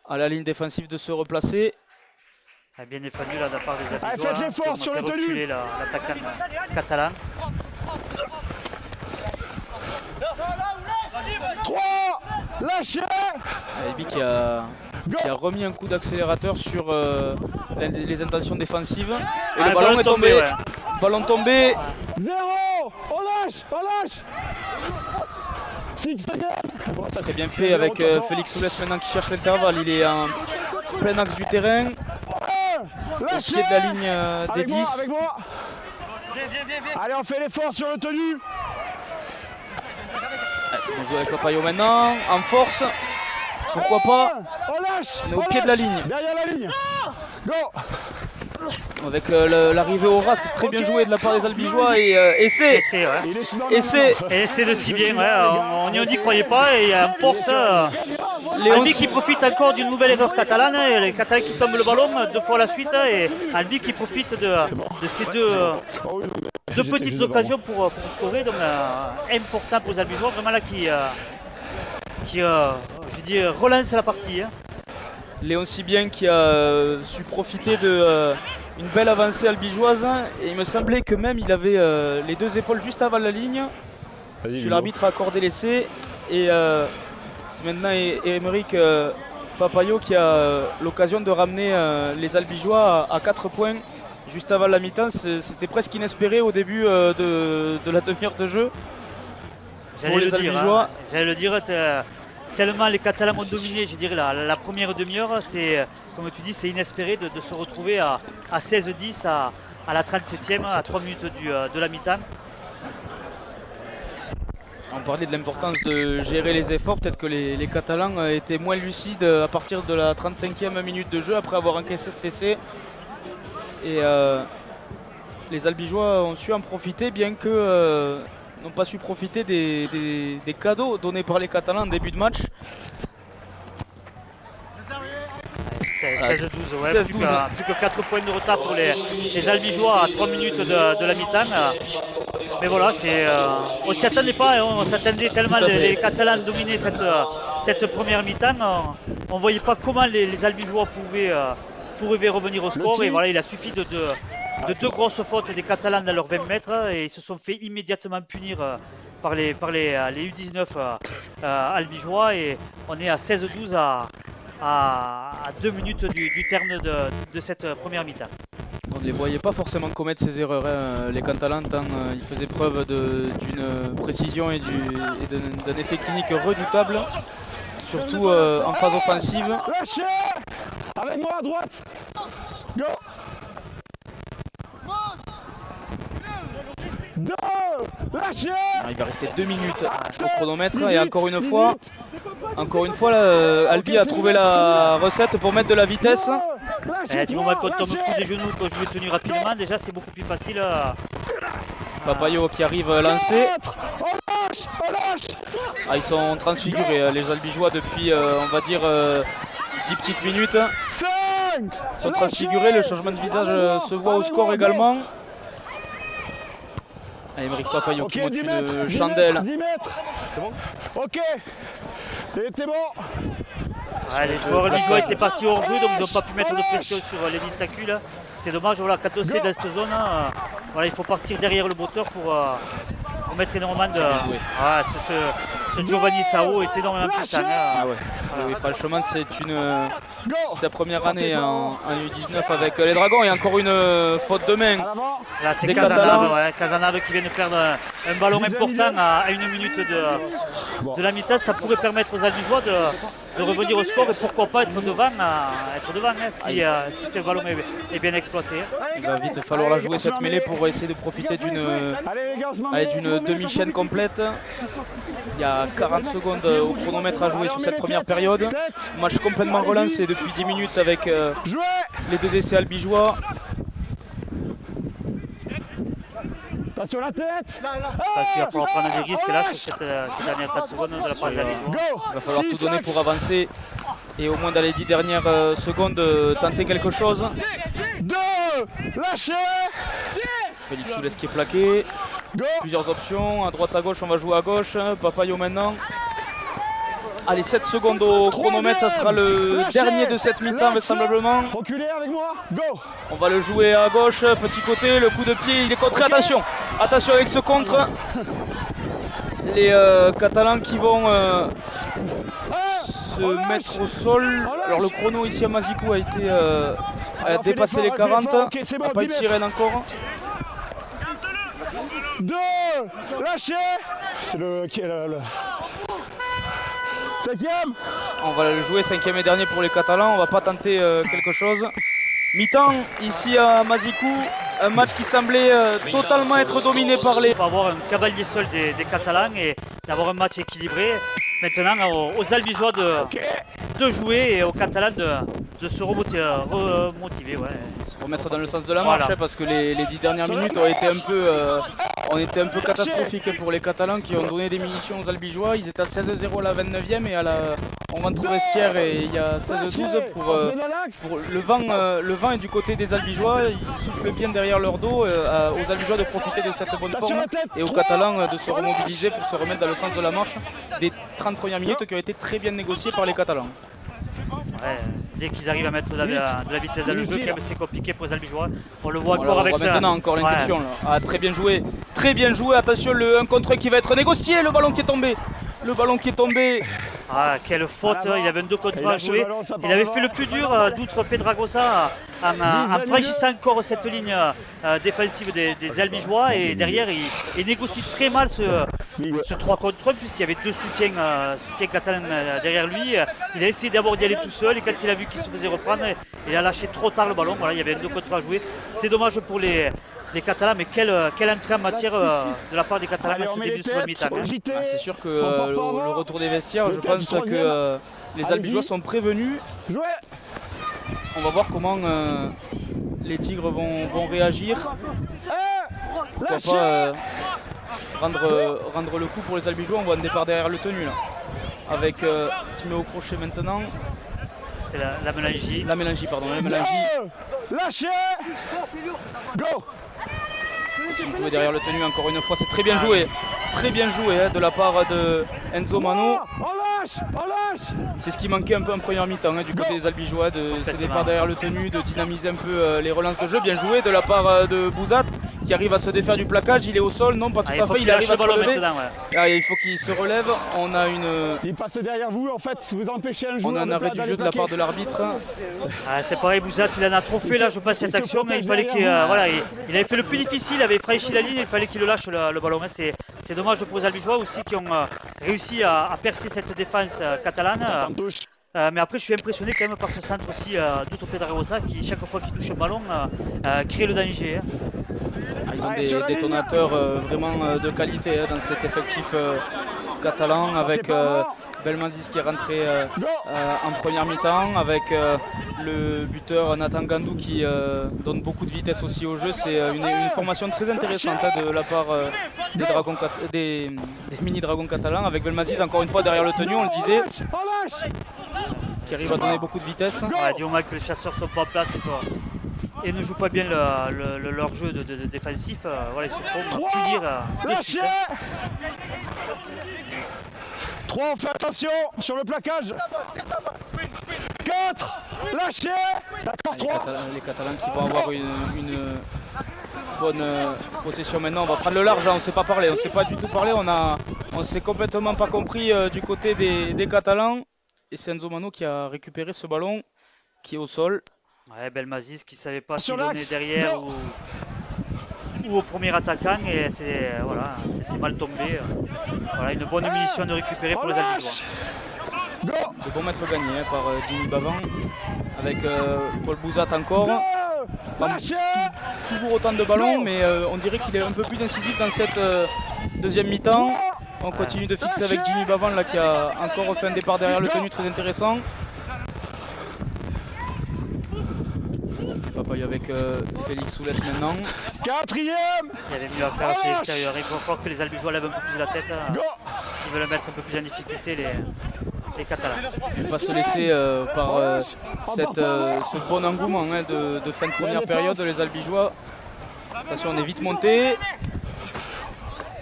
à la ligne défensive de se replacer. Bien défendu là de la part des Albigeois. Faites l'effort sur le tenue. L'attaquant catalan. 3, lâchez. Albi qui a remis un coup d'accélérateur sur les intentions défensives. Et le ballon est tombé. Ouais. Ballon tombé. 0, on lâche. Ça c'est bien fait avec Félix Soules maintenant qui cherche l'intervalle. Il est en plein axe du terrain, au pied de la ligne des 10. Avec moi. Allez, on fait l'effort sur le tenue. C'est bon joué avec Papayot maintenant, en force. Pourquoi pas. On est au pied de la ligne. Derrière la ligne. Go. Avec l'arrivée au ras, c'est très bien joué de la part des Albigeois et essai. Essai de si bien, on n'y croyait pas et en force. Albi qui profite encore d'une nouvelle erreur catalane, les Catalans qui tombent le ballon 2 fois à la suite et Albi qui profite de ces deux petites occasions pour scorer, donc important pour les Albigeois, vraiment là qui je dis, relance la partie. Hein. Léon Sibien qui a su profiter de une belle avancée albigeoise. Et il me semblait que même il avait les deux épaules juste avant la ligne. Puis l'arbitre a accordé l'essai. Et c'est maintenant Émeric Papayo qui a l'occasion de ramener les albigeois à 4 points juste avant la mi-temps. C'était presque inespéré au début de la demi-heure de jeu. J'allais le dire, tellement les Catalans ont dominé, je dirais, la première demi-heure. C'est, comme tu dis, c'est inespéré de se retrouver à 16-10 à la 37e, à 3 minutes de la mi-temps. On parlait de l'importance de gérer les efforts. Peut-être que les Catalans étaient moins lucides à partir de la 35e minute de jeu après avoir encaissé cet essai. Et les Albigeois ont su en profiter, bien que n'ont pas su profiter des cadeaux donnés par les Catalans en début de match. 16-12, ouais, plus que 4 points de retard pour les Albigeois à 3 minutes de la mi-temps. Mais voilà, on ne s'y attendait pas, on s'attendait tellement les Catalans dominer cette première mi-temps. On ne voyait pas comment les Albigeois pouvaient revenir au score. Et voilà, il a suffi de deux grosses fautes des Catalans dans leurs 20 mètres et ils se sont fait immédiatement punir par les U19 albigeois. Et on est à 16-12 à 2 minutes du terme de cette première mi-temps. On ne les voyait pas forcément commettre ces erreurs, hein. Les Catalans, ils faisaient preuve d'une précision et d'un effet clinique redoutable, surtout en phase offensive. Lâchez! Avec moi à droite! Go! Lâchez! Il va rester 2 minutes au chronomètre et encore une fois, Albi a trouvé la recette pour mettre de la vitesse. Du moment qu'on tombe coup des genoux, qu'on joue tenu rapidement, déjà c'est beaucoup plus facile. Papayo qui arrive lancé. Ils sont transfigurés les Albigeois depuis on va dire 10 petites minutes. Ils sont transfigurés, le changement de visage se voit au score également. Émeric Papayo qui monte une chandelle. 10 mètres. C'est bon? Ok. Et c'est bon. Les joueurs albigeois étaient partis hors jeu, donc ils n'ont pas pu mettre de pression sur les distacules. C'est dommage, voilà, quand on sait dans cette zone, voilà, il faut partir derrière le botteur pour mettre énormément de... Ce Giovanni Sao est énormément puissant. Oui, franchement, c'est sa première année en U19 avec les Dragons et encore une faute de main. Là, c'est Casanave qui vient de perdre un ballon important à 1 minute de la mi-temps. Ça pourrait permettre aux Albigeois de revenir au score et pourquoi pas être devant si ce ballon est bien exploité. Il va vite falloir la jouer cette mêlée pour essayer de profiter d'une demi-chaîne complète. Il y a 40 secondes au chronomètre à jouer sur cette première période. Match complètement relancé depuis 10 minutes avec les deux essais albigeois. Pas sur la tête. Parce qu'il va falloir prendre des risques là sur ces dernières 30 secondes de la part des albigeois. Il va falloir tout donner pour avancer et au moins dans les 10 dernières secondes tenter quelque chose. Lâchez. Félix Soules qui est plaqué. Plusieurs options, à droite à gauche, on va jouer à gauche. Papayo maintenant. Allez, 7 secondes au chronomètre, ça sera le dernier de cette mi-temps vraisemblablement. Reculez avec moi, go. On va le jouer à gauche, petit côté, le coup de pied, il est contré, attention. Attention avec ce contre. Les Catalans qui vont se mettre au sol. Alors le chrono ici à Mazikou a dépassé les 40, n'a pas eu de sirène encore. Lâchez. C'est le 5e. On va le jouer 5e et dernier pour les Catalans, on va pas tenter quelque chose. Mi-temps ici à Mazikou, un match qui semblait totalement être dominé par les... On va avoir un cavalier seul des Catalans et d'avoir un match équilibré. Maintenant aux Albigeois de jouer et aux Catalans de se remotiver. Se remettre dans le sens de la marche, parce que les 10 dernières minutes ont été un peu catastrophiques pour les Catalans qui ont donné des munitions aux Albigeois. Ils étaient à 16-0 à la 29e et on rentre au vestiaire et il y a 16-12 pour le vent est du côté des Albigeois. Ils soufflent bien derrière leur dos aux Albigeois de profiter de cette bonne forme et aux Catalans de se remobiliser pour se remettre dans le sens de la marche des 30 premières minutes qui ont été très bien négociées par les Catalans. Dès qu'ils arrivent à mettre de la vitesse dans le jeu, c'est compliqué pour les Albigeois. On le voit Voilà, encore on avec voit ça. maintenant encore l'incursion. Ah, très bien joué. Très bien joué. Attention, le 1 contre 1 qui va être négocié. Le ballon qui est tombé. Le ballon qui est tombé. Ah, quelle faute. Il avait un 2 contre 1 à jouer. Il avait fait le plus dur d'outre Pedragosa en franchissant encore cette ligne défensive des Albigeois. Et derrière, il négocie très mal ce 3 contre 1 puisqu'il y avait deux soutiens catalans derrière lui. Il a essayé d'abord d'y aller tout seul et quand il a vu qu'il se faisait reprendre, il a lâché trop tard le ballon. Voilà, il y avait un 2 contre 1 à jouer. C'est dommage pour les Catalans, mais quelle entrée en matière de la part des Catalans à ce début de seconde mi-temps. C'est sûr que le retour des vestiaires, je pense que les Albigeois sont prévenus. On va voir comment les Tigres vont réagir. Pourquoi pas rendre le coup pour les Albigeois. On voit un départ derrière le tenu là. Avec Timéo Crochet maintenant. C'est la Mélangie. La Mélangie, pardon. La Mélangie. Lâchez. Go. Jouer derrière le tenu encore une fois, c'est très bien joué. Très bien joué de la part de Enzo Mano. C'est ce qui manquait un peu en première mi-temps du côté des Albigeois, de ce départ derrière le tenu, de dynamiser un peu les relances de jeu. Bien joué de la part de Bouzat qui arrive à se défaire du plaquage. Il est au sol, non pas tout à fait, il arrive à se relever. Il faut qu'il se relève. On a une... Il passe derrière vous en fait, si vous empêchez un joueur. On a un arrêt du jeu de la part de l'arbitre. C'est pareil, Bouzat il en a trop fait là, je passe cette action, mais il fallait qu'il il avait fait le plus difficile, il avait franchi la ligne, il fallait qu'il le lâche le ballon. C'est dommage pour les Albigeois aussi qui ont réussi à percer cette défense catalane. Mais après je suis impressionné quand même par ce centre aussi d'Outre Pedragosa qui chaque fois qu'il touche un ballon crée le danger. Ils ont des détonateurs vraiment de qualité dans cet effectif catalan avec Belmazis qui est rentré en première mi-temps, avec le buteur Nathan Gandou qui donne beaucoup de vitesse aussi au jeu. C'est une formation très intéressante de la part des mini-dragons catalans, avec Belmazis encore une fois derrière le tenu, on le disait, qui arrive à donner beaucoup de vitesse. Du moment que les chasseurs sont pas en place et ne jouent pas bien leur jeu de défensif, ils se font punir. 3, on fait attention sur le plaquage. 4, lâchez. D'accord, 3. Les Catalans qui vont avoir une bonne possession maintenant. On va prendre le large, on ne s'est pas parlé, on ne s'est pas du tout parlé. On s'est complètement pas compris du côté des Catalans. Et c'est Enzo Mano qui a récupéré ce ballon qui est au sol. Belmazis qui ne savait pas s'il donnait derrière ou au premier attaquant et c'est mal tombé. Une bonne munition de récupérer pour les Albigeois. De bon mètre gagné par Jimmy Bavant avec Paul Bouzat encore. Toujours autant de ballons, mais on dirait qu'il est un peu plus incisif dans cette deuxième mi-temps. On continue de fixer avec Jimmy Bavant là, qui a encore fait un départ derrière le tenu très intéressant. Papaye avec Félix Soulès maintenant. 4e. Il y avait mieux à faire sur l'extérieur. Il faut fort que les Albigeois lèvent un peu plus la tête s'ils veulent mettre un peu plus en difficulté les Catalans. Il ne faut pas se laisser par ce bon engouement de fin de première période, les Albigeois. Attention, on est vite monté.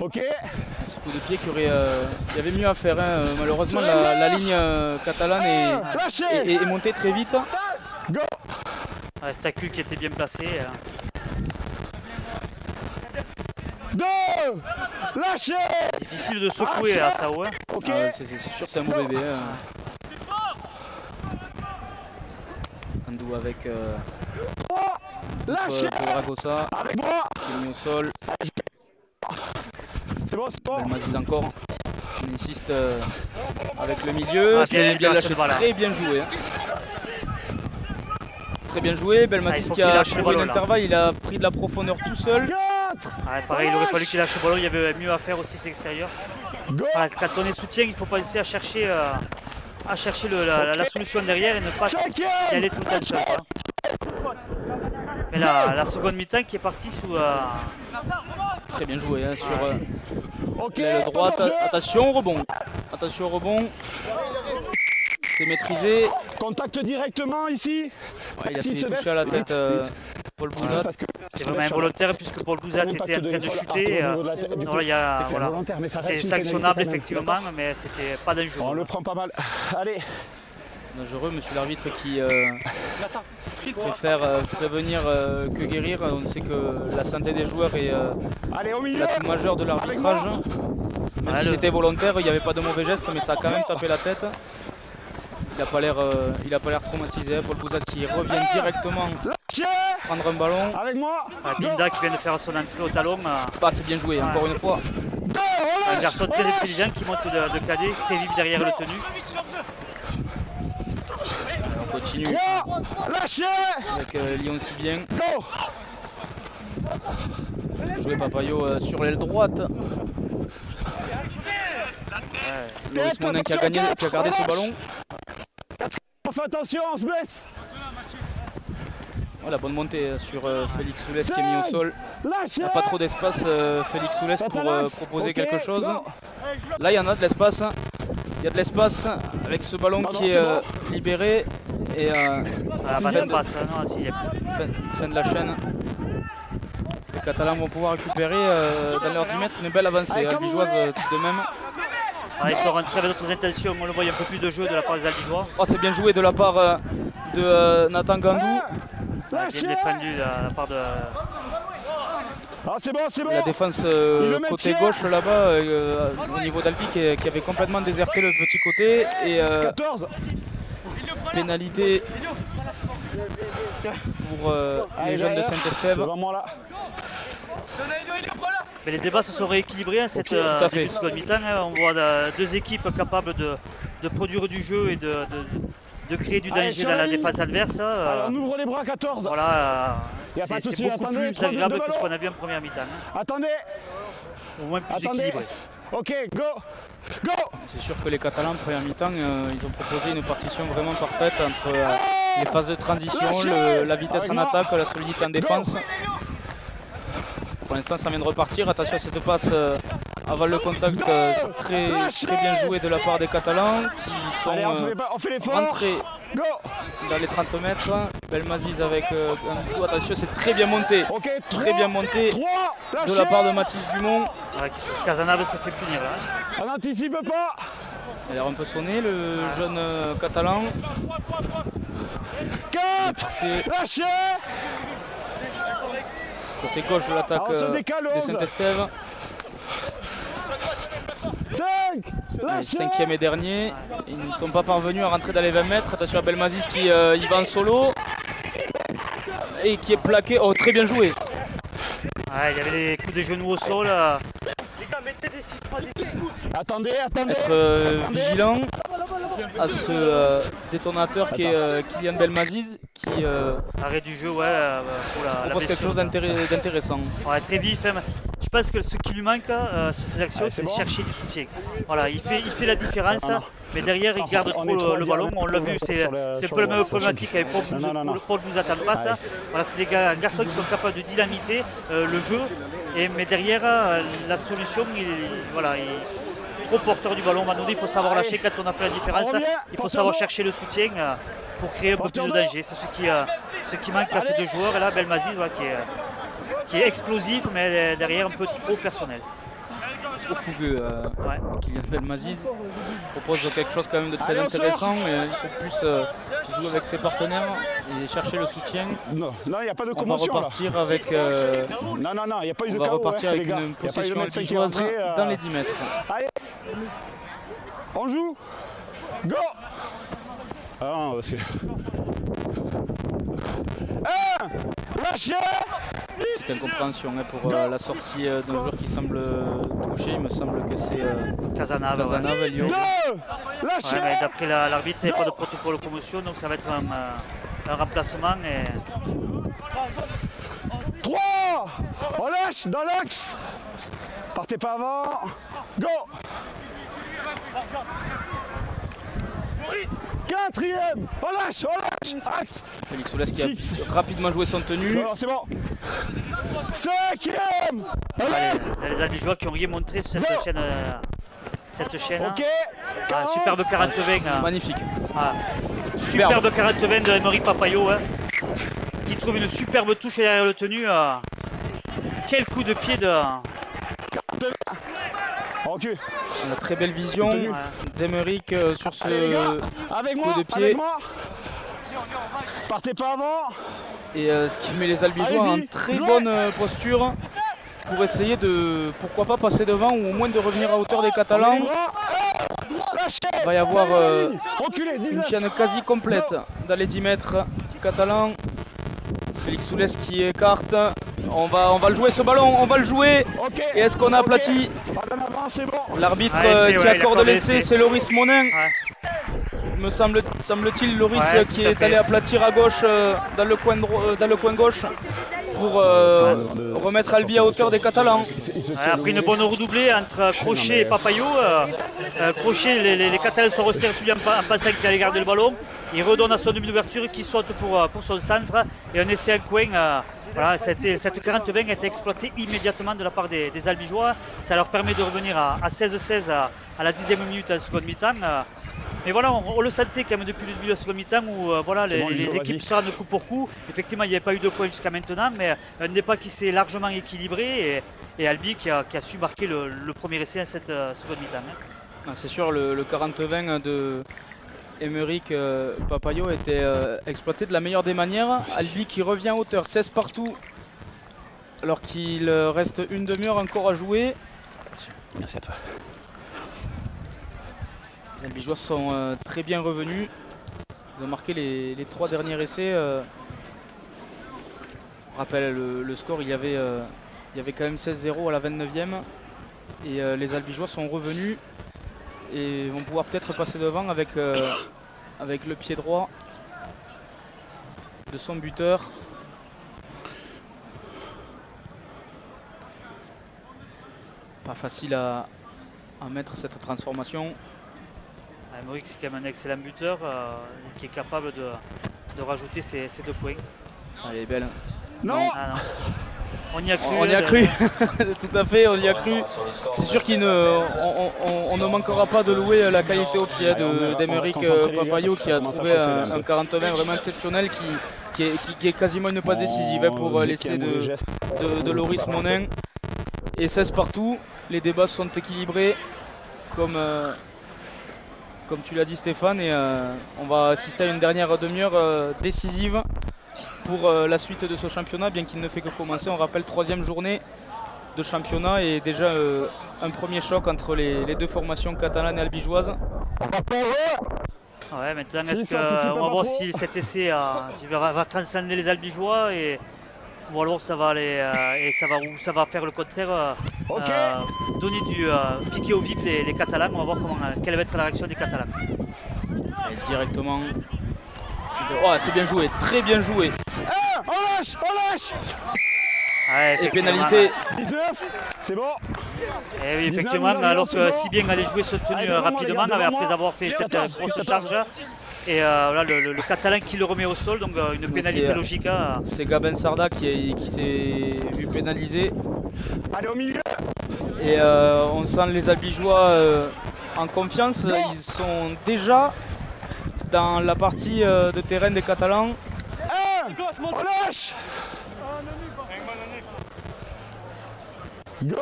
Ok. Ce coup de pied il y avait mieux à faire. Malheureusement, la ligne catalane est montée très vite. Stacu qui était bien placé. 2, lâchez. Difficile de secouer à Sao. Okay. C'est sûr que c'est un beau bébé. Andou avec Pedragosa qui est mis au sol. C'est bon, c'est bon. Belmazis encore. On insiste avec le milieu. C'est bien lâché, très bien joué. Très bien joué, Belmazis qui a trouvé l'intervalle, il a pris de la profondeur tout seul. Pareil, il aurait fallu qu'il lâche le ballon, il y avait mieux à faire aussi sur l'extérieur. Quand on est soutien, il faut penser à chercher la solution derrière et ne pas y aller tout le temps seul. Mais la seconde mi-temps qui est partie sous... Très bien joué sur l'aile droite. Attention au rebond. Attention au rebond. C'est maîtrisé. Contact directement ici. Il a été touché à la tête Paul Bouzat. C'est vraiment involontaire puisque Paul Bouzat était en train de chuter. C'est sanctionnable effectivement, mais c'était pas dangereux. On le prend pas mal. Allez. Dangereux, monsieur l'arbitre qui préfère prévenir que guérir. On sait que la santé des joueurs est l'atout majeur de l'arbitrage. Même si c'était volontaire, il n'y avait pas de mauvais geste, mais ça a quand même tapé la tête. Il n'a pas l'air traumatisé. Paul Bouzat qui revient directement prendre un ballon. Avec moi. Binda qui vient de faire son entrée au talon. C'est bien joué, encore une fois. Un garçon très intelligent qui monte de cadet, très vif derrière le tenu. On continue avec Lyon si bien. Joué Papayo sur l'aile droite. Loris Monin qui a gardé ce ballon. Fais attention, on se blesse. Voilà, bonne montée sur Félix Soulès qui est mis au sol. Il n'y a pas trop d'espace, Félix Soulès, pour proposer quelque chose. Là, il y en a de l'espace. Il y a de l'espace avec ce ballon qui est libéré. Et fin de la chaîne. Les Catalans vont pouvoir récupérer dans leurs 10 mètres une belle avancée. Albigeoise tout de même. Ils sont rentrés avec d'autres intentions. On le voit, il y a un peu plus de jeu de la part des Albigeois. C'est bien joué de la part de Nathan Gandou. Bien défendu de la part de. C'est bon, c'est bon. La défense côté gauche là-bas, au niveau d'Albi qui avait complètement déserté le petit côté. Et 14. Pénalité pour les jeunes de Saint-Estève. Mais les débats se sont rééquilibrés cette seconde mi-temps. On voit deux équipes capables de produire du jeu et de créer du danger dans la défense adverse. On ouvre les bras 14. Voilà, c'est beaucoup plus agréable que ce qu'on a vu en première mi-temps. Attendez. Au moins plus équilibré. Ok, go. C'est sûr que les Catalans en première mi-temps, ils ont proposé une partition vraiment parfaite entre les phases de transition, la vitesse en attaque, la solidité en défense. Pour l'instant, ça vient de repartir. Attention à cette passe avant le contact, très bien joué de la part des Catalans qui sont rentrés dans les 30 mètres. Belmaziz avec Gandou. Attention, c'est très bien monté. Très bien monté de la part de Mathis Dumont. Casanave se fait punir là. On n'anticipe pas. Il a l'air un peu sonné, le jeune Catalan. 4. Lâchez. Côté gauche de l'attaque de Saint-Estève. 5e et dernier. Ils ne sont pas parvenus à rentrer dans les 20 mètres. Attention à Belmaziz qui y va en solo. Et qui est plaqué. Très bien joué. Il y avait des coups de genoux au sol. Attendez. Être vigilant à ce détonateur qui est Kylian Belmaziz qui arrêt du jeu pour la propose quelque chose d'intéressant. Très vif. Je pense que ce qui lui manque sur ces actions, c'est de chercher du soutien. Voilà, il fait la différence, mais derrière il garde trop le ballon. On l'a vu, c'est un peu la même problématique avec Paul Bouzat en face. Voilà, c'est des garçons qui sont capables de dynamiter le jeu, mais derrière la solution, il est trop porteur du ballon. Maintenant, il faut savoir lâcher quand on a fait la différence. Il faut savoir chercher le soutien pour créer un peu plus de danger. C'est ce qui manque à ces deux joueurs. Et là, Belmaziz qui est explosif, mais derrière un peu trop personnel. Trop fougueux. Kylian Belmaziz propose quelque chose quand même de très intéressant, mais il faut plus jouer avec ses partenaires et chercher le soutien. Non, il n'y a pas de commotion. On va repartir avec, non, il n'y a pas eu de chaos. Avec une possession albigeoise dans les 10 mètres. Allez, on joue. Go. Lâchez. Petite incompréhension pour la sortie d'un joueur qui semble touché. Il me semble que c'est Casanave. Lyon. D'après l'arbitre, il n'y a pas de protocole de commotion, donc ça va être un remplacement. 3. On lâche dans l'axe. Partez pas avant. Go. 4e. On lâche. Axe. Félix Soulès qui a rapidement joué son tenue. Non, c'est bon. 5e. Les Albigeois qui ont rien montré sur cette chaîne. Ok. Superbe 40-20. Magnifique. Superbe 40-20 de Emery Papayo. Qui trouve une superbe touche derrière le tenu. Quel coup de pied de. Recule. La très belle vision d'Emeric sur ce Avec coup moi, de pied. avec moi. Partez pas avant. Et ce qui met les Albigeois en très bonne posture pour essayer de, pourquoi pas, passer devant ou au moins de revenir à hauteur des Catalans. Il va y avoir une chaîne quasi complète dans les 10 mètres catalans. Félix Soulès qui écarte. On va le jouer ce ballon, on va le jouer. Et est-ce qu'on a aplati? L'arbitre qui accorde l'essai, c'est Loris Monin. Me semble-t-il, Loris qui est allé aplatir à gauche dans le coin gauche pour remettre Albi à hauteur des Catalans. Après une bonne redoublée entre Crochet et Papayot. Crochet, les Catalans sont resserrés sur lui en pensant qu'il allait garder le ballon. Il redonne à son demi d'ouverture qui saute pour son centre. Et un essai en coin. Voilà, cette 40-20 a été exploitée immédiatement de la part des Albigeois. Ça leur permet de revenir à 16-16 à la 10e minute en seconde mi-temps. Mais voilà, on le sentait quand même depuis le début de la seconde mi-temps où voilà, les équipes se rendent coup pour coup. Effectivement, il n'y avait pas eu de points jusqu'à maintenant, mais un débat qui s'est largement équilibré et Albi qui a su marquer le premier essai en cette seconde mi-temps. C'est sûr, le 40-20 de Emeric Papayot était exploité de la meilleure des manières. Albi qui revient à hauteur, 16 partout, alors qu'il reste une demi-heure encore à jouer. Merci à toi. Les Albigeois sont très bien revenus. Ils ont marqué les 3 derniers essais. On rappelle le score, il y avait quand même 16-0 à la 29e. Et les Albigeois sont revenus et vont pouvoir peut-être passer devant avec le pied droit de son buteur. Pas facile à mettre cette transformation. Emeric, c'est quand même un excellent buteur qui est capable de rajouter ces 2 points. Elle est belle. Non, ah non. On y a cru. On y a cru, tout à fait, on y a cru. C'est sûr qu'on ne manquera pas de louer la qualité au pied d'Emeric Papayot qui a trouvé un 40-20 vraiment exceptionnel qui est quasiment une passe décisive pour l'essai de Loris Monin. Et 16 partout, les débats sont équilibrés comme tu l'as dit Stéphane, et on va assister à une dernière demi-heure décisive pour la suite de ce championnat, bien qu'il ne fait que commencer. On rappelle 3e journée de championnat et déjà un premier choc entre les 2 formations catalanes et albigeoises. Ouais, maintenant on va voir si cet essai va transcender les Albigeois ou alors ça va aller ça va faire le contraire, donner du piquer au vif les Catalans. On va voir quelle va être la réaction des Catalans. Et directement. Oh, c'est bien joué, très bien joué. on lâche. Ouais, et pénalité. 19, c'est bon. Et oui, effectivement, alors que si bien allait jouer soutenu rapidement après avoir fait cette grosse charge. Et là, le Catalan qui le remet au sol, donc une pénalité logique. C'est Gaben Sarda qui s'est vu pénalisé. Allez au milieu. Et on sent les Albigeois en confiance. Ils sont déjà dans la partie de terrain des Catalans. On lâche. Go.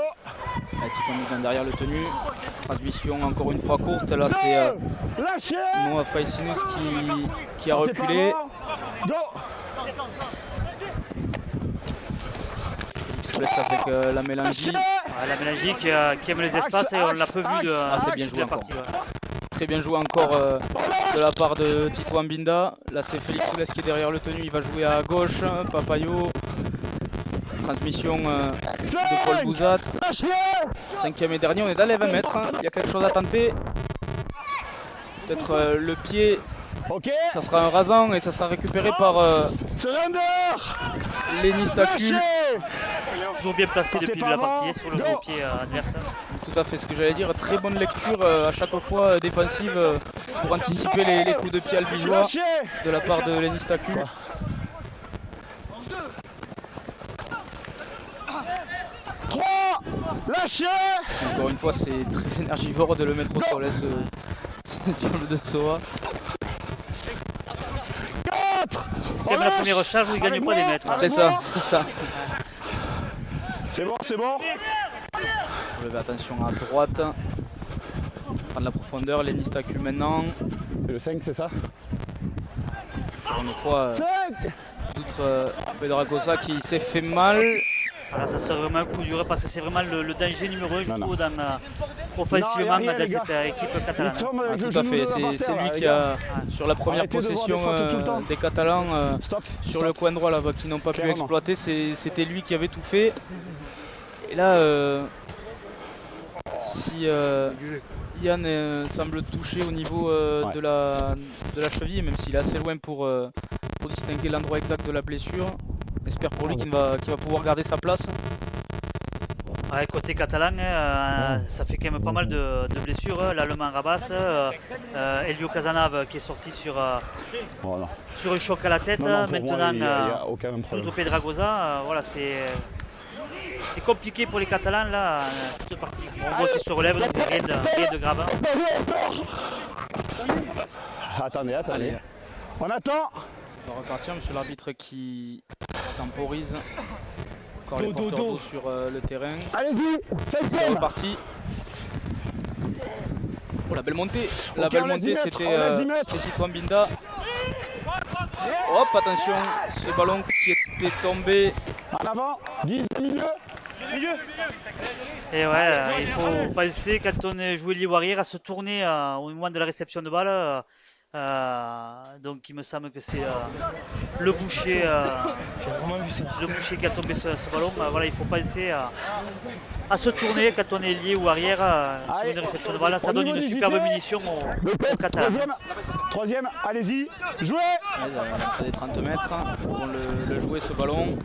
Petit derrière le tenu. Transmission encore une fois courte. Là c'est Noah Fraisinus qui a reculé. Go. Avec la Mélangie. La Mélangie qui aime les espaces et on l'a peu vu c'est bien joué la partie. Très bien joué encore de la part de Tito Ambinda. Là c'est Félix Soulès qui est derrière le tenu, il va jouer à gauche. Papayot. Transmission de Paul Bouzat. 5e et dernier, on est dans les 20 mètres. Il y a quelque chose à tenter. Peut-être le pied. Ça sera un rasant et ça sera récupéré par Lenny Stacul. Toujours bien placé depuis la partie sur le gros pied adverse. Tout à fait, ce que j'allais dire, très bonne lecture à chaque fois défensive pour anticiper les coups de pied albigeois de la part de Lenny Stacul. Lâchez. Encore une fois, c'est très énergivore de le mettre au sol, ce duel de Soa. C'est quand même la première recharge où il gagne pas des mètres. C'est ça, c'est ça. C'est bon, c'est bon. Relevé, attention à droite. Prendre la profondeur, Lenny Stacu maintenant. C'est le 5, c'est ça? Encore une fois, d'autres Pedragosa qui s'est fait mal. Voilà, ça serait vraiment un coup dur parce que c'est vraiment le danger numéro 1, je trouve, offensivement de cette équipe catalane. Ah, tout à fait, c'est lui qui a, sur la première possession des Catalans, sur le coin droit là-bas, qui n'ont pas pu exploiter, c'était lui qui avait tout fait. Et là, si Yann semble touché au niveau de la cheville, même s'il est assez loin pour distinguer l'endroit exact de la blessure, j'espère pour lui qu'il va pouvoir garder sa place. Ouais, côté catalan, ça fait quand même pas mal de blessures. L'Allemand Rabas, Elio Casanave qui est sorti sur un choc à la tête. Maintenant, Ludo Pedragosa, voilà, c'est compliqué pour les Catalans là, cette partie. On voit qu'ils se relèvent, donc rien de grave. Attendez. Allez. On attend. On va repartir, monsieur l'arbitre qui temporise. Encore les porteurs d'eau sur le terrain. Allez-y, c'est reparti. Oh, la belle montée. La belle montée, c'était Titouan Binda. Hop, attention, ce ballon qui était tombé. En avant, Guise, milieu. Et ouais, il faut penser quand on est joué lié arrière à se tourner au moment de la réception de balle. Donc il me semble que c'est le boucher qui a tombé ce ballon. Voilà, il faut penser à se tourner quand on est lié ou arrière sur une réception de balle. Ça donne une superbe munition au Catalan. Troisième, allez-y, jouez. Ouais, des 30 mètres pour le jouer ce ballon.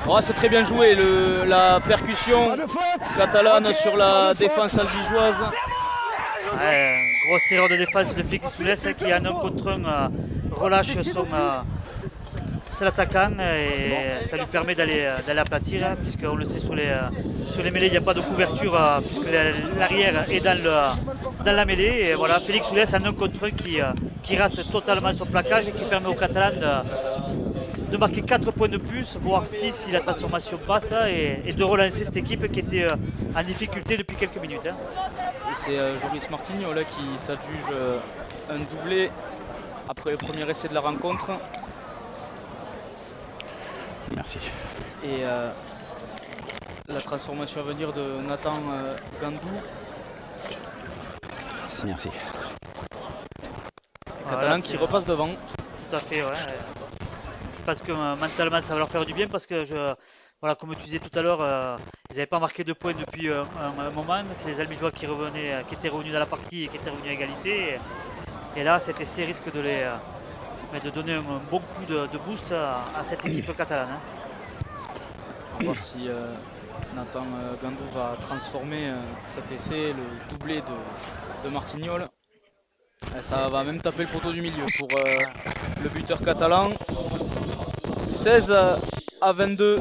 Oh, c'est très bien joué, la percussion catalane sur la défense albigeoise. Ouais, grosse erreur de défense de Félix Soules qui en un contre un relâche son attaquant et ça lui permet d'aller aplatir, puisqu'on le sait sur les mêlées il n'y a pas de couverture puisque l'arrière est dans la mêlée. Et voilà, Félix Soules en un contre un qui rate totalement son plaquage et qui permet aux Catalans de marquer 4 points de plus, voire 6 si la transformation passe, et de relancer cette équipe qui était en difficulté depuis quelques minutes. Et c'est Joris Martigno là qui s'adjuge un doublé après le premier essai de la rencontre. Merci. Et la transformation à venir de Nathan Gandou. Merci. Catalan qui repasse devant. Tout à fait, ouais. Je pense que mentalement ça va leur faire du bien parce que voilà, comme tu disais tout à l'heure, ils n'avaient pas marqué de points depuis un moment. C'est les Albigeois qui étaient revenus dans la partie et qui étaient revenus à égalité. Et là, cet essai risque de donner un bon coup de boost à cette équipe catalane. On va voir si Nathan Gandou va transformer cet essai, le doublé de Martignol. Ça va même taper le poteau du milieu pour le buteur catalan. 16 à 22.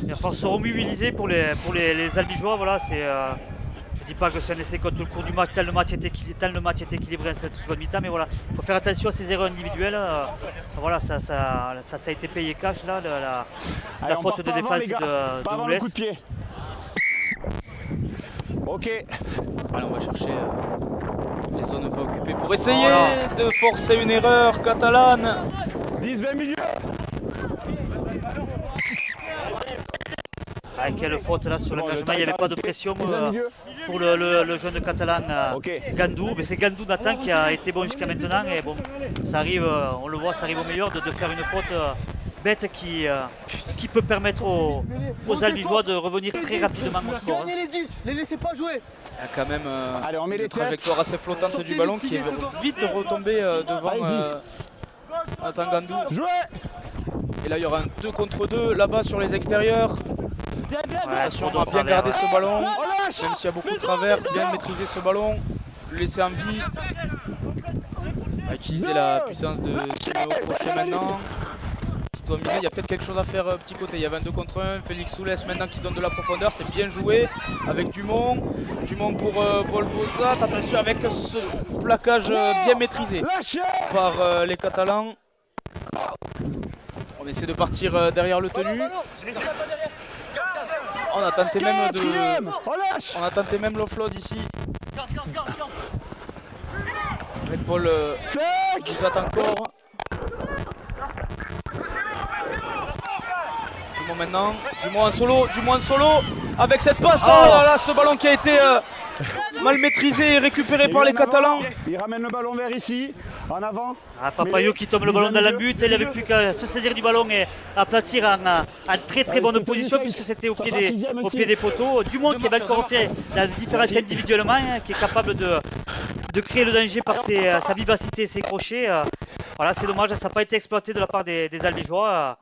Il va falloir se remobiliser pour les Albigeois. Voilà, je ne dis pas que c'est un essai contre le cours du match, tant le match est équilibré en cette seconde mi-temps, mais voilà, il faut faire attention à ces erreurs individuelles. Voilà, ça a été payé cash là, la faute de défense de Oules. Coup de pied. Ok. Allez, on va chercher les zones pas occupées pour essayer de forcer une erreur catalane. 10-20 milieu. Ah, quelle faute là sur l'engagement, il n'y avait pas de pression pour le jeune catalan Gandou. Mais c'est Gandou Nathan qui a été bon jusqu'à maintenant. Et bon, ça arrive, on le voit, ça arrive au meilleur de faire une faute bête qui peut permettre aux Albigeois de revenir très rapidement au score. Les laissez pas jouer. Il y a quand même une trajectoire assez flottante du ballon qui est vite retombée devant Nathan Gandou. Et là il y aura un 2 contre 2 là-bas sur les extérieurs. Attention à bien garder ce ballon, même s'il y a beaucoup de travers, bien maîtriser ce ballon, le laisser en vie. On va utiliser la puissance de Timéo Crochet maintenant. Il y a peut-être quelque chose à faire petit côté, il y avait un 2 contre 1, Félix Soules maintenant qui donne de la profondeur, c'est bien joué avec Dumont pour Paul Bozat, attention avec ce plaquage bien maîtrisé par les Catalans. On essaie de partir derrière le tenu. On a tenté même Quatrième. Relâche. On a tenté même l'offload ici. Red Paul nous attend encore. Dumont maintenant, Dumont en solo, avec cette passe, oh là là, ce ballon qui a été mal maîtrisé et récupéré par les Catalans. Il ramène le ballon vers ici, en avant. Papayo qui tombe le ballon dans la butte, il n'avait plus qu'à se saisir du ballon et aplatir en très bonne position puisque c'était au pied des poteaux. Dumont qui avait encore fait la différence individuellement, hein, qui est capable de créer le danger par sa vivacité et ses crochets. Voilà, c'est dommage, ça n'a pas été exploité de la part des Albigeois.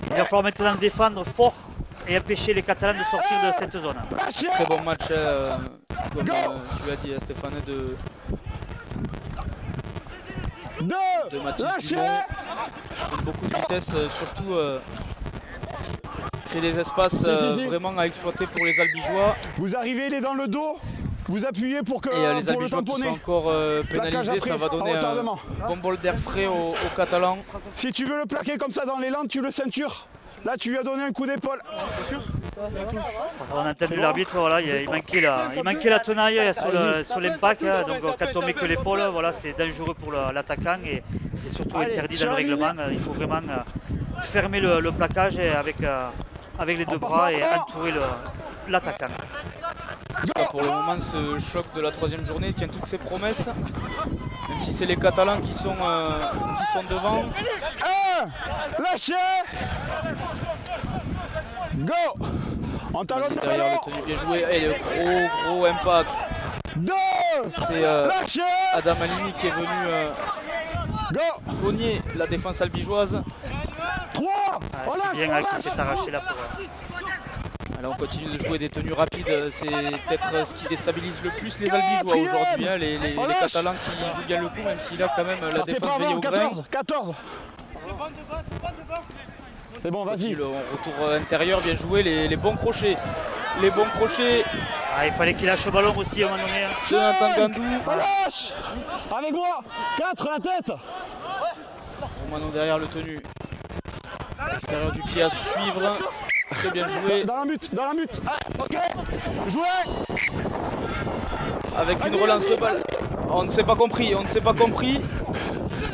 Il va falloir maintenant défendre fort et empêcher les Catalans de sortir de cette zone. Très bon match, comme tu l'as dit Stéphane, de Mathis Dumont. Avec beaucoup de vitesse, surtout créer des espaces vraiment à exploiter pour les Albigeois. Vous arrivez, il est dans le dos. Vous appuyez pour que les Albigeois qui sont encore pénalisés, ça va donner un bon bol d'air frais aux Catalans. Si tu veux le plaquer comme ça dans les landes, tu le ceintures. Là, tu lui as donné un coup d'épaule. On a entendu l'arbitre, voilà, il manquait la tenaille sur l'impact. Hein, donc quand on met que l'épaule, voilà, c'est dangereux pour l'attaquant et c'est surtout interdit dans le règlement. Il faut vraiment fermer le plaquage avec les deux bras et entourer l'attaquant. Pour le moment, ce choc de la troisième journée tient toutes ses promesses, même si c'est les Catalans qui sont devant. Lâchez. Go. En talon de derrière le tenu bien joué et le gros impact. C'est Adam Alini qui est venu cogner la défense albigeoise. 3. C'est bien qui s'est arraché là pour... Alors on continue de jouer des tenues rapides, c'est peut-être ce qui déstabilise le plus les Albigeois aujourd'hui, hein, les Catalans qui jouent bien le coup, même s'il a quand même la défense veillée au grain. 14. C'est bon, vas-y. Le retour intérieur, bien joué, les bons crochets. Les bons crochets. Il fallait qu'il lâche le ballon aussi à un moment donné. De Nathan Gandou. Relâche. Avec moi. 4 la tête. Romano derrière le tenu. Extérieur du pied à suivre. Très bien joué. Dans la butte. Ok. Jouez. Avec une relance de balle. On ne s'est pas compris.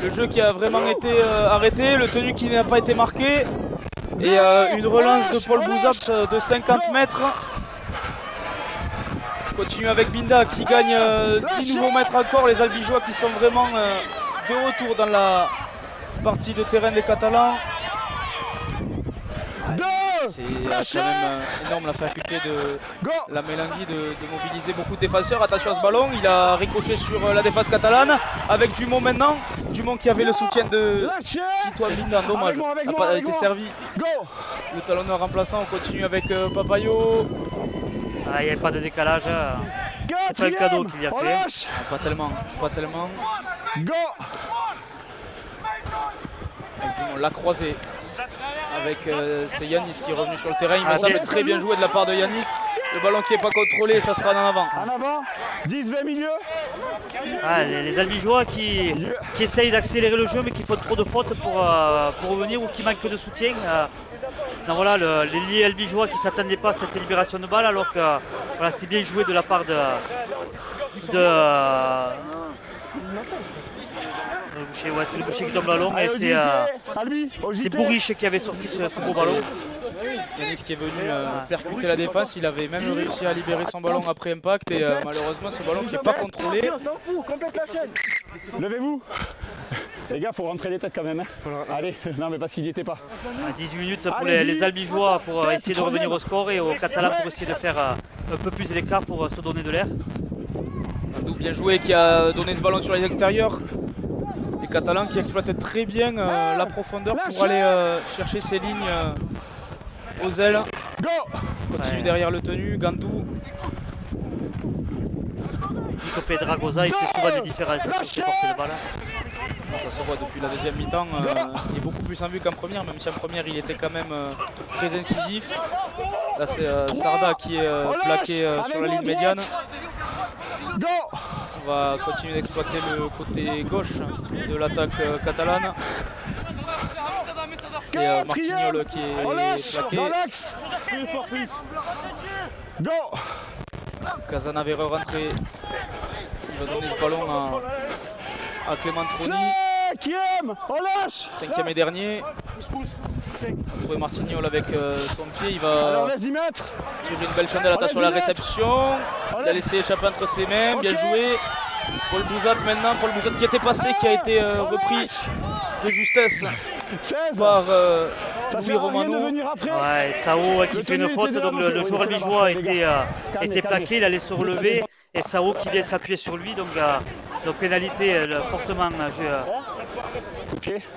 Le jeu qui a vraiment été arrêté. Le tenu qui n'a pas été marqué. Et une relance de Paul Bouzat de 50 mètres. Continue avec Binda qui gagne 10 nouveaux mètres encore. Les Albigeois qui sont vraiment de retour dans la partie de terrain des Catalans. C'est quand même énorme la faculté de la Mélangui de mobiliser beaucoup de défenseurs. Attention à ce ballon, il a ricoché sur la défense catalane avec Dumont maintenant. Dumont qui avait le soutien de Tito Binda, dommage, n'a pas été servi. Le talonneur remplaçant, on continue avec Papayo. Il n'y avait pas de décalage. C'est pas le cadeau qu'il y a fait. Pas tellement. Dumont l'a croisé. Avec c'est Yanis qui est revenu sur le terrain, il me semble très bien joué de la part de Yanis. Le ballon qui n'est pas contrôlé, ça sera en avant. En avant, 10-20 milieu. Les Albigeois qui essayent d'accélérer le jeu mais qui font trop de fautes pour revenir ou qui manquent de soutien. Donc voilà, les liés Albigeois qui ne s'attendaient pas à cette libération de balle alors que voilà, c'était bien joué de la part c'est le boucher qui tombe le ballon et c'est Bourriche qui avait sorti ce beau ballon. Yanis qui est venu percuter la défense, il avait même réussi à libérer son ballon après impact et malheureusement ce ballon qui n'est pas contrôlé. Levez-vous. Les gars, faut rentrer les têtes quand même. Hein. Allez, non mais parce qu'il n'y était pas. 18 minutes pour les Albigeois pour essayer de revenir au score et aux Catalans pour essayer de faire un peu plus d'écart pour se donner de l'air. Gandou bien joué qui a donné ce ballon sur les extérieurs. Les Catalans qui exploitaient très bien la profondeur pour aller chercher ces lignes aux ailes. Continue derrière le tenu, Gandou. Nico Pedragosa, il fait souvent des différences sur ses portées de balle. Ça se voit depuis la deuxième mi-temps, il est beaucoup plus en vue qu'en première, même si en première il était quand même très incisif. Là c'est Sarda qui est plaqué sur la ligne médiane. On va continuer d'exploiter le côté gauche de l'attaque catalane. C'est Martignol qui est plaqué. Go. Casanavero rentré. Il va donner le ballon à Clément Troni. 5e, on lâche. 5e et dernier. Trouver Martignol avec son pied. Il Alors va vas-y mettre. tirer une belle chandelle. Attention à la réception. Il a laissé échapper entre ses mains. Bien joué. Paul Bouzat maintenant. Paul Bouzat qui était passé, qui a été repris de justesse 16. par Ça Louis sert à rien de Romano. venir après. Ouais, Sao qui fait une faute, donc le joueur albigeois a été plaqué, il allait se relever et Sao qui vient s'appuyer sur lui, donc pénalité fortement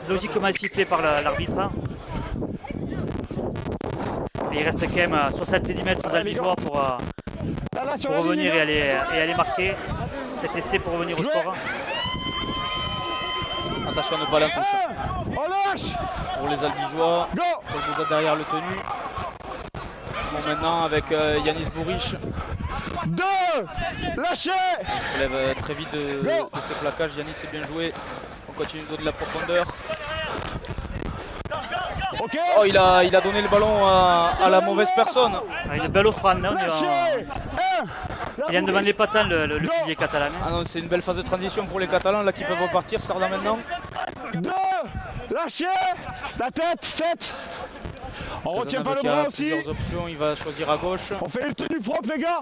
logiquement sifflée par l'arbitre. Mais il reste quand même 60 cm aux albigeois pour revenir et aller marquer cet essai pour revenir au score. Attention à ne pas la touche. On lâche. Pour les albigeois. Go. Paul Bouzat derrière le tenu. Bon, maintenant avec Yanis Bourich. 2. Lâchez. Il se relève très vite de ce plaquage. Yanis est bien joué. On continue de donner de la profondeur. Ok. Oh, il a donné le ballon à la mauvaise personne. Une belle offrande. Hein, Lâchez. il en demandait pas tant le pilier catalan. Ah non, c'est une belle phase de transition pour les Catalans là qui peuvent repartir. Sarda maintenant. 2. Lâchez. La tête. 7. On retient pas le Qui a bras aussi. plusieurs options. Il va choisir à gauche. On fait le tenue propre les gars.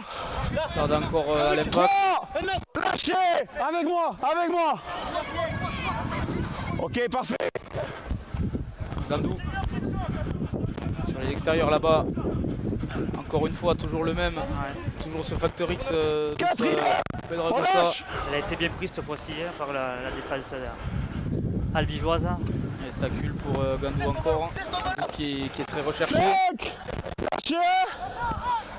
Sarda encore à l'impact. 3. Lâchez. Avec moi. Avec moi. Ok, parfait. Gandou. Sur les extérieurs là-bas. Encore une fois, toujours le même. Toujours ce facteur X de Pedragosa. Elle a été bien prise cette fois-ci hein, par la défense albigeoise. Et stacule pour Gandou encore. Gandou qui est très recherché. 5. Lâchez.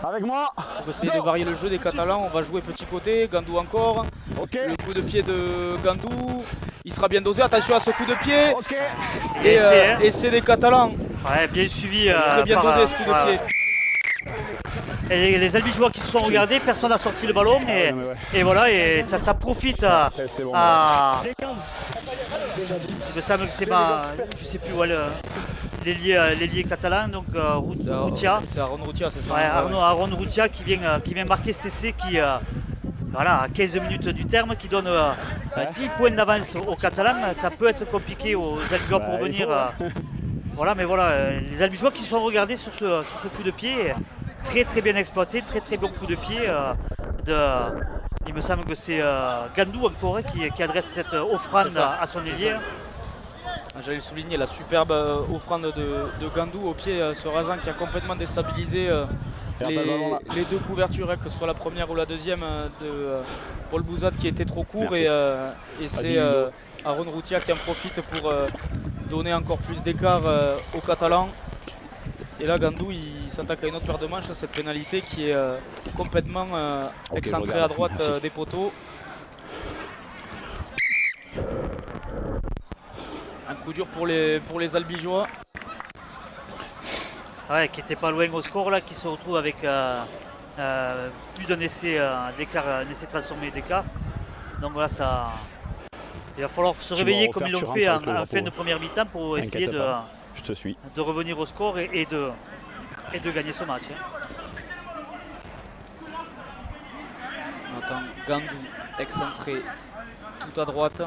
Avec moi. Pour essayer de varier le jeu des Catalans, on va jouer petit côté. Gandou encore. Ok. Le coup de pied de Gandou. Il sera bien dosé. Attention à ce coup de pied. Ok. Et essai, hein. essai des Catalans. Ouais, bien suivi. Très bien dosé ce coup de pied. Et les albigeois qui se sont regardés, personne n'a sorti le ballon et voilà, et ça profite à il me semble que c'est je sais plus où l'ailier catalan, donc Routia. C'est Aaron Routia, c'est ça. Ouais, Aaron Routia qui vient marquer cet essai qui voilà, à 15 minutes du terme, qui donne 10 points d'avance aux Catalans. Ça peut être compliqué aux albigeois pour venir. Voilà, mais voilà, les albigeois qui se sont regardés sur ce coup de pied. Très bien exploité, très bon coup de pied. Il me semble que c'est Gandou encore qui adresse cette offrande à son ailier. J'allais le souligner, la superbe offrande de Gandou au pied, ce Razan qui a complètement déstabilisé les deux couvertures, que ce soit la première ou la deuxième de Paul Bouzat qui était trop court. Et c'est Aaron Routia qui en profite pour donner encore plus d'écart aux Catalans. Et là, Gandou, il s'attaque à une autre paire de manches, cette pénalité qui est complètement excentrée à droite des poteaux. Un coup dur pour les albigeois. Ouais, qui n'était pas loin au score là, qui se retrouve avec plus d'un essai d'écart, un essai transformé d'écart. Donc voilà, il va falloir se réveiller comme ils l'ont fait en fin de première mi-temps pour essayer de revenir au score et de gagner ce match. On attend Gandou excentré tout à droite.